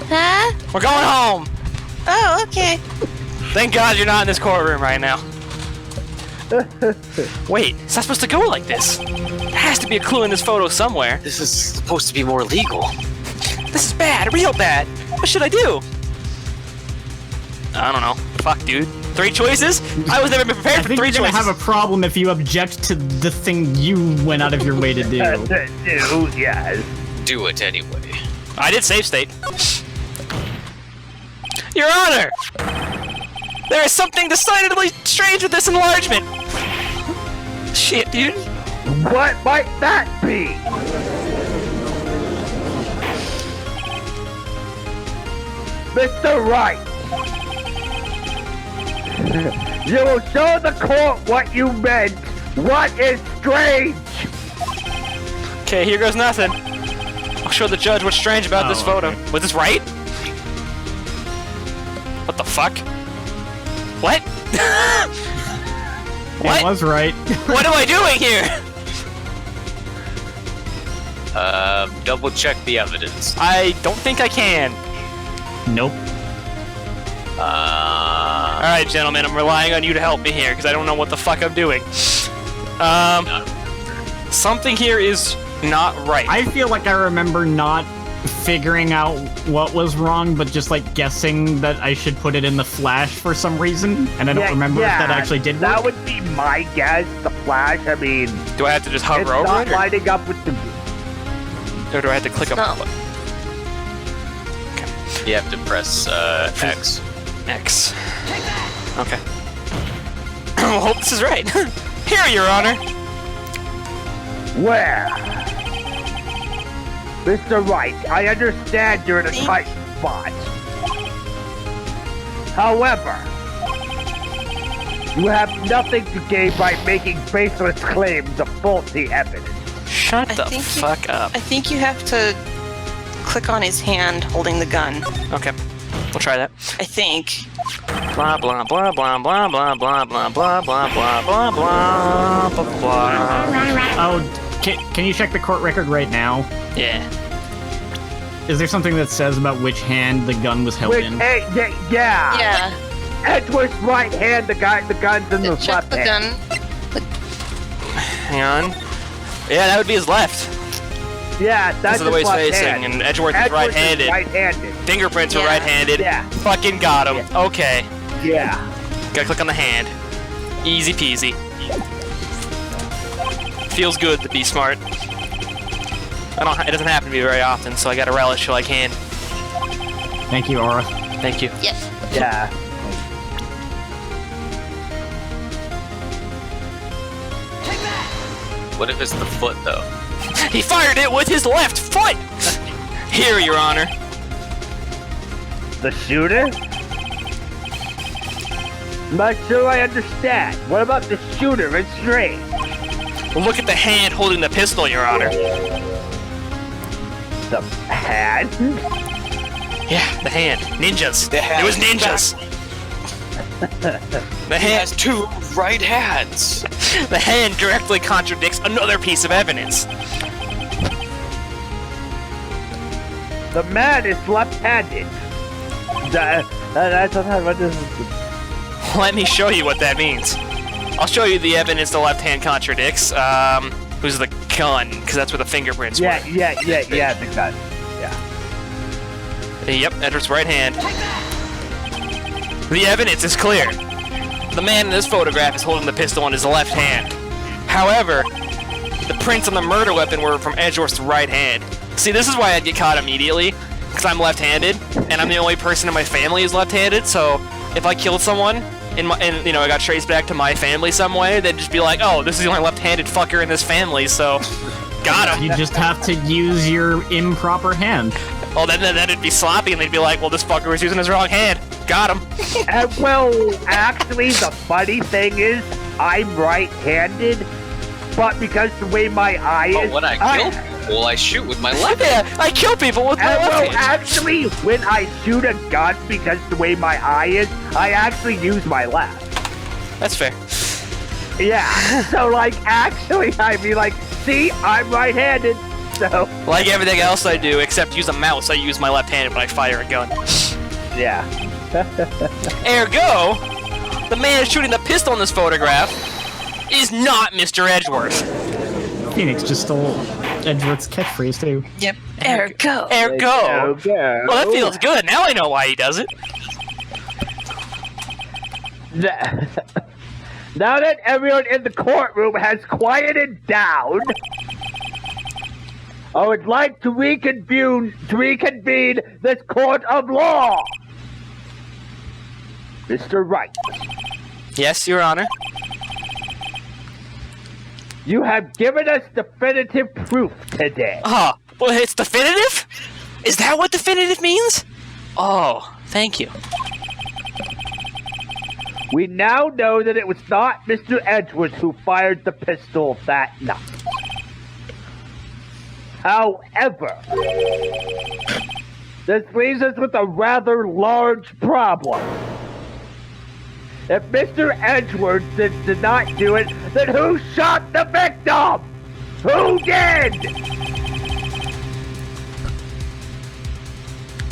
Huh? We're going home. Oh, okay. Thank God you're not in this courtroom right now. Wait, it's not supposed to go like this. There has to be a clue in this photo somewhere. This is supposed to be more legal. This is bad, real bad. What should I do? I don't know. Fuck, dude. 3 choices? I was never prepared I for think 3 you're gonna choices. have a problem if you object to the thing you went out of your way to do. Yes. Do it anyway. I did save state. Your Honor! There is something decidedly strange with this enlargement. Shit, dude. What might that be? Mr. Wright! You will show the court what you meant. What is strange? Okay, here goes nothing. I'll show the judge what's strange about this photo. okay. Was this right? What the fuck? What? It was right. What am I doing here? Double check the evidence. I don't think I can. Nope. Alright, gentlemen, I'm relying on you to help me here, because I don't know what the fuck I'm doing. Something here is not right. I feel like I remember not figuring out what was wrong, but just like guessing that I should put it in the flash for some reason, and I don't remember if that actually did work. That would be my guess, the flash. I mean... Do I have to just hover over it? It's not lining up with the... Or do I have to click on No. the button? You have to press X. X. Okay. I hope this is right. Here, Your Honor. Where? Mr. Wright, I understand you're in a tight spot. However, you have nothing to gain by making baseless claims of faulty evidence. Shut the fuck up. I think you have to click on his hand holding the gun. Okay. We'll try that. I think. Blah blah blah blah blah blah blah blah blah blah blah blah blah blah blah. Oh, can you check the court record right now? Yeah. Is there something that says about which hand the gun was held in? Yeah. Yeah. Edward's right hand, the gun's in the Check left the hand. gun. Hang on. Yeah, that would be his left. Yeah, that's This is the way his he's left facing, hand. and Edgeworth is right-handed. Right-handed. Fingerprints are Yeah. right-handed. Yeah. Fucking got him. Yeah. Okay. Yeah. Gotta click on the hand. Easy peasy. Feels good to be smart. It doesn't happen to me very often, so I gotta relish while I can. Thank you, Aura. Thank you. Yes. Yeah. What if it's the foot, though? He fired it with his left foot! Here, Your Honor. The shooter? I'm not sure I understand. What about the shooter? It's strange. Look at the hand holding the pistol, Your Honor. The hand? Yeah, the hand. Ninjas. The hand It was is ninjas. The He hand, has two right hands. the hand directly contradicts another piece of evidence. The man is left-handed. That's what this is. Let me show you what that means. I'll show you the evidence the left hand contradicts. Who's the gun? Because that's where the fingerprints were. Yeah, the gun. Yeah. Yep, Edward's right hand. The evidence is clear. The man in this photograph is holding the pistol in his left hand. However, the prints on the murder weapon were from Edgeworth's right hand. See, this is why I'd get caught immediately, because I'm left-handed, and I'm the only person in my family who's left-handed, so if I killed someone, and I got traced back to my family some way, they'd just be like, oh, this is the only left-handed fucker in this family, so got him. You just have to use your improper hand. Well, then it'd be sloppy, and they'd be like, well, this fucker was using his wrong hand. Got him. Well, actually, the funny thing is, I'm right-handed, but because the way my eye is... But when I kill people, I shoot with my left hand. Yeah, I kill people with my left Well, hand. actually, when I shoot a gun, because the way my eye is, I actually use my left. That's fair. Yeah, so, like, actually, I mean, like, see, I'm right-handed, so... Like everything else I do, except use a mouse, I use my left hand when I fire a gun. Yeah. Ergo, the man shooting the pistol in this photograph is not Mr. Edgeworth. Phoenix just stole Edgeworth's catchphrase, too. Yep. Ergo. Ergo. Okay. Well, that feels good. Now I know why he does it. Now that everyone in the courtroom has quieted down, I would like to reconvene this court of law. Mr. Wright, Yes, Your Honor. you have given us definitive proof today. Oh, well, it's definitive? Is that what definitive means? Oh, thank you. We now know that it was not Mr. Edgeworth who fired the pistol that night. However, this leaves us with a rather large problem. If Mr. Edgeworth did not do it, then who shot the victim? Who did?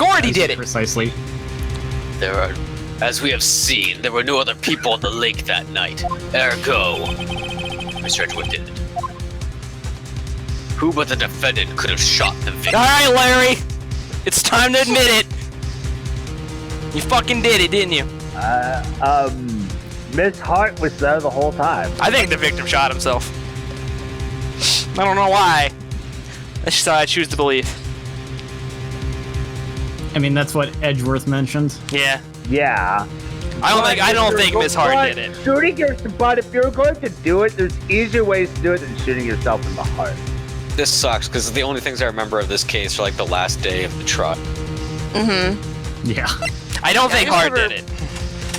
Gordy did it. Precisely. As we have seen, there were no other people on the lake that night. Ergo, Mr. Edgewood did it. Who but the defendant could have shot the victim? Alright, Larry! It's time to admit it! You fucking did it, didn't you? Miss Hart was there the whole time. I think the victim shot himself. I don't know why. That's just how I choose to believe. I mean, that's what Edgeworth mentioned. Yeah. Yeah. I don't think Miss Hart did it. Shooting yourself, but if you're going to do it, there's easier ways to do it than shooting yourself in the heart. This sucks, because the only things I remember of this case are like the last day of the trial. Yeah. I don't think Hart did it.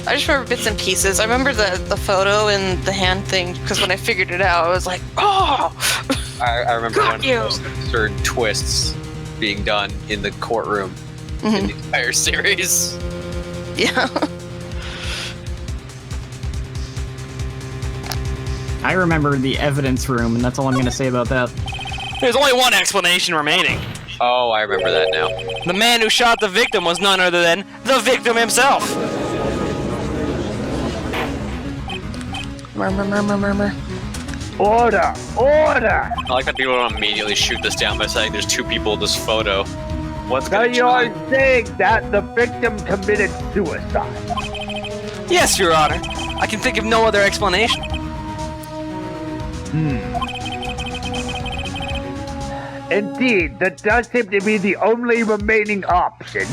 I just remember bits and pieces. I remember the photo and the hand thing, because when I figured it out, I was like, oh! I remember Got one of the you. most absurd twists being done in the courtroom in the entire series. Yeah. I remember the evidence room, and that's all I'm going to say about that. There's only one explanation remaining. Oh, I remember that now. The man who shot the victim was none other than the victim himself. Murmur. Order! Order! I like that people don't immediately shoot this down by saying there's two people in this photo. What's Now gonna you're change? saying that the victim committed suicide. Yes, Your Honor. I can think of no other explanation. Indeed, that does seem to be the only remaining option.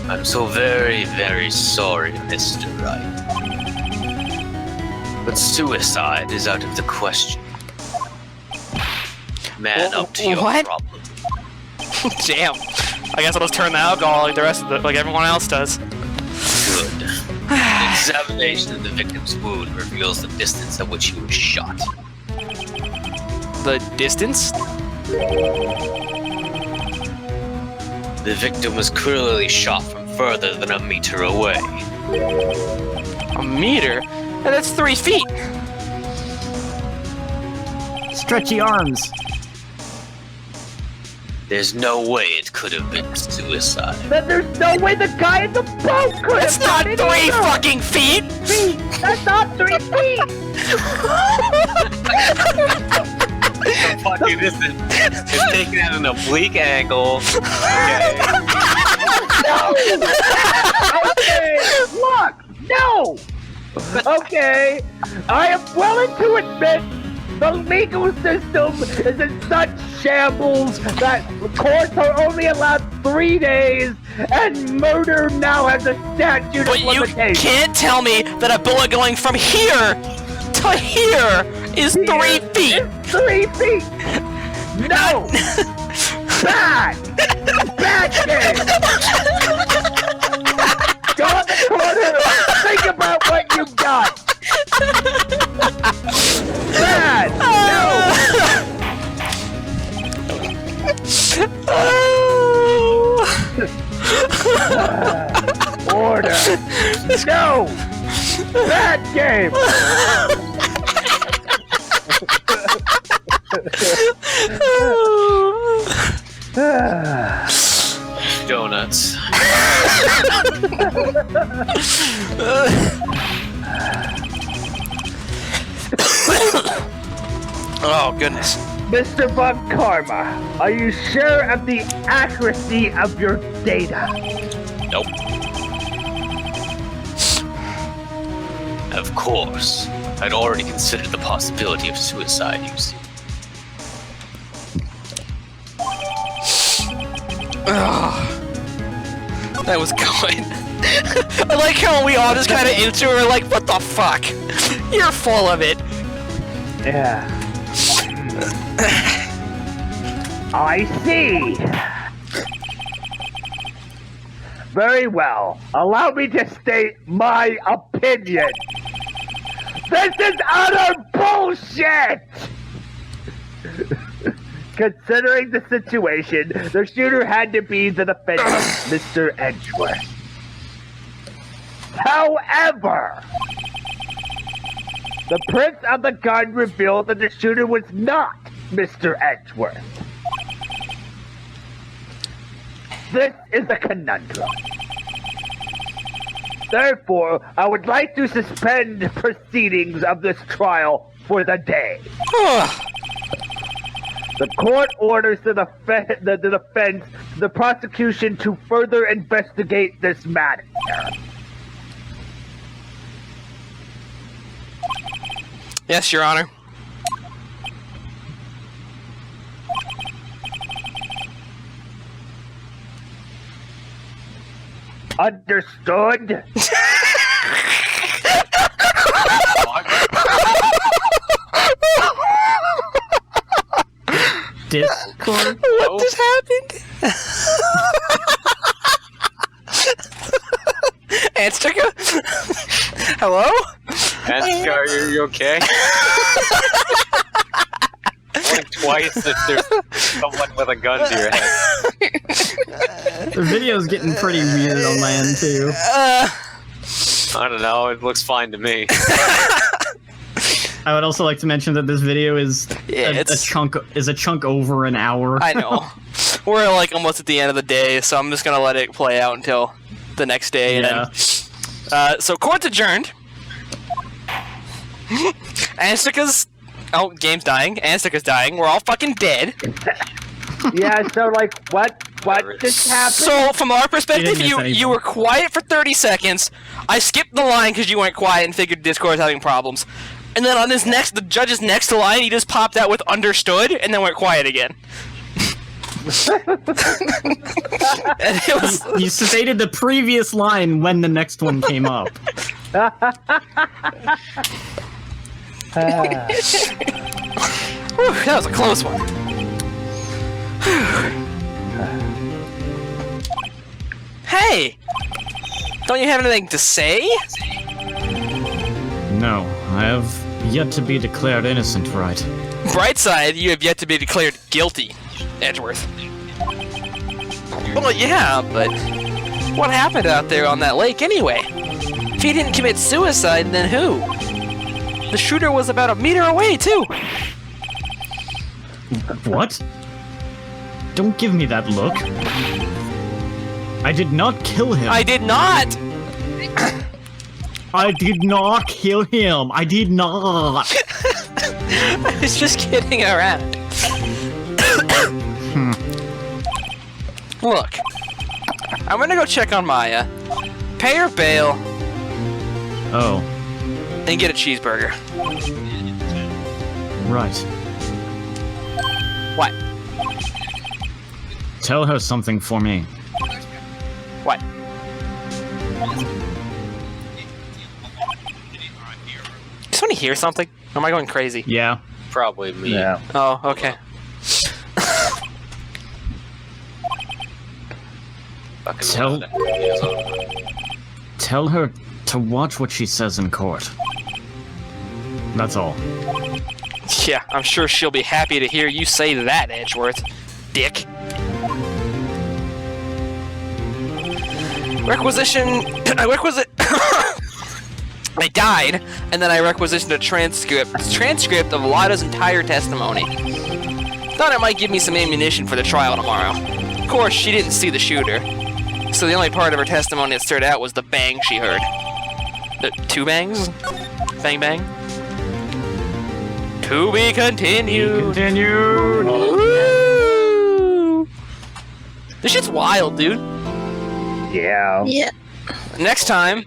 I'm so very, very sorry, Mr. Wright. But suicide is out of the question. Man up to your What? problem. Damn. I guess I'll just turn the alcohol like the rest of like everyone else does. Good. The examination of the victim's wound reveals the distance at which he was shot. The distance? The victim was clearly shot from further than a meter away. A meter? That's 3 feet. Stretchy arms. There's no way it could have been suicide. Then there's no way the guy in the boat could That's have not done it 3 either. fucking feet. That's not 3 feet! Fucking this is taken at an oblique angle. Okay. No! Okay, look! No! Okay, I am willing to admit the legal system is in such shambles that courts are only allowed 3 days and murder now has a statute But of you limitations. can't tell me that a bullet going from here to here is 3 feet. It's 3 feet! No! Bad! Bad game! Go in the corner! Think about what you've got! Bad! No! Order! No! Bad game! Donuts. Oh, goodness. Mr. Von Karma, are you sure of the accuracy of your data? Nope. Of course. I'd already considered the possibility of suicide, you see. That was going. I like how we all just kind of into it. We're like, what the fuck? You're full of it. Yeah. I see. Very well. Allow me to state my opinion. This is utter bullshit! Considering the situation, the shooter had to be the defendant, Mr. Edgeworth. However, The prints on the gun revealed that the shooter was not Mr. Edgeworth. This is a conundrum. Therefore, I would like to suspend proceedings of this trial for the day. The court orders the defense, the prosecution to further investigate this matter. Yes, Your Honor. Understood? Discord? What just happened? Anstca? Hello? Anstca, are you okay? Only twice if there's someone with a gun to your head. The video's getting pretty weird on my end, too. I don't know, it looks fine to me. I would also like to mention that this video is a chunk over an hour. I know. We're like almost at the end of the day, so I'm just gonna let it play out until the next day. Yeah. And then, so court's adjourned. Anstca's game's dying. Anstca's dying. We're all fucking dead. Yeah, so like, what just happened? So from our perspective, You didn't miss you were quiet for 30 seconds. I skipped the line because you went quiet and figured Discord was having problems. And then on this the judge's next line, he just popped out with understood and then went quiet again. And it was... You stated the previous line when the next one came up. Whew, that was a close one. Hey! Don't you have anything to say? No, I have yet to be declared innocent, Wright. Bright side, you have yet to be declared guilty, Edgeworth. Well, yeah, but what happened out there on that lake anyway? If he didn't commit suicide, then who? The shooter was about a meter away, too. What? Don't give me that look. I did not kill him. I did not! I did not kill him. I did not. I was just kidding around. Look, I'm gonna go check on Maya, pay her bail, Oh, and get a cheeseburger. right. What? Tell her something for me. What? Just want to hear something? Or am I going crazy? Yeah. Probably me. Yeah. Oh, okay. Fucking Tell her to watch what she says in court. That's all. Yeah, I'm sure she'll be happy to hear you say that, Edgeworth. Dick. I died, and then I requisitioned a transcript of Lotta's entire testimony. Thought it might give me some ammunition for the trial tomorrow. Of course, she didn't see the shooter, so the only part of her testimony that stood out was the bang she heard. The 2 bangs? Bang bang? To be continued. Woo! This shit's wild, dude. Yeah. Yeah. Next time,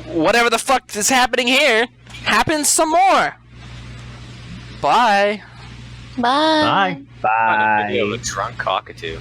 whatever the fuck is happening here, happens some more. Bye. Bye. Bye. Bye. video of a drunk cockatoo.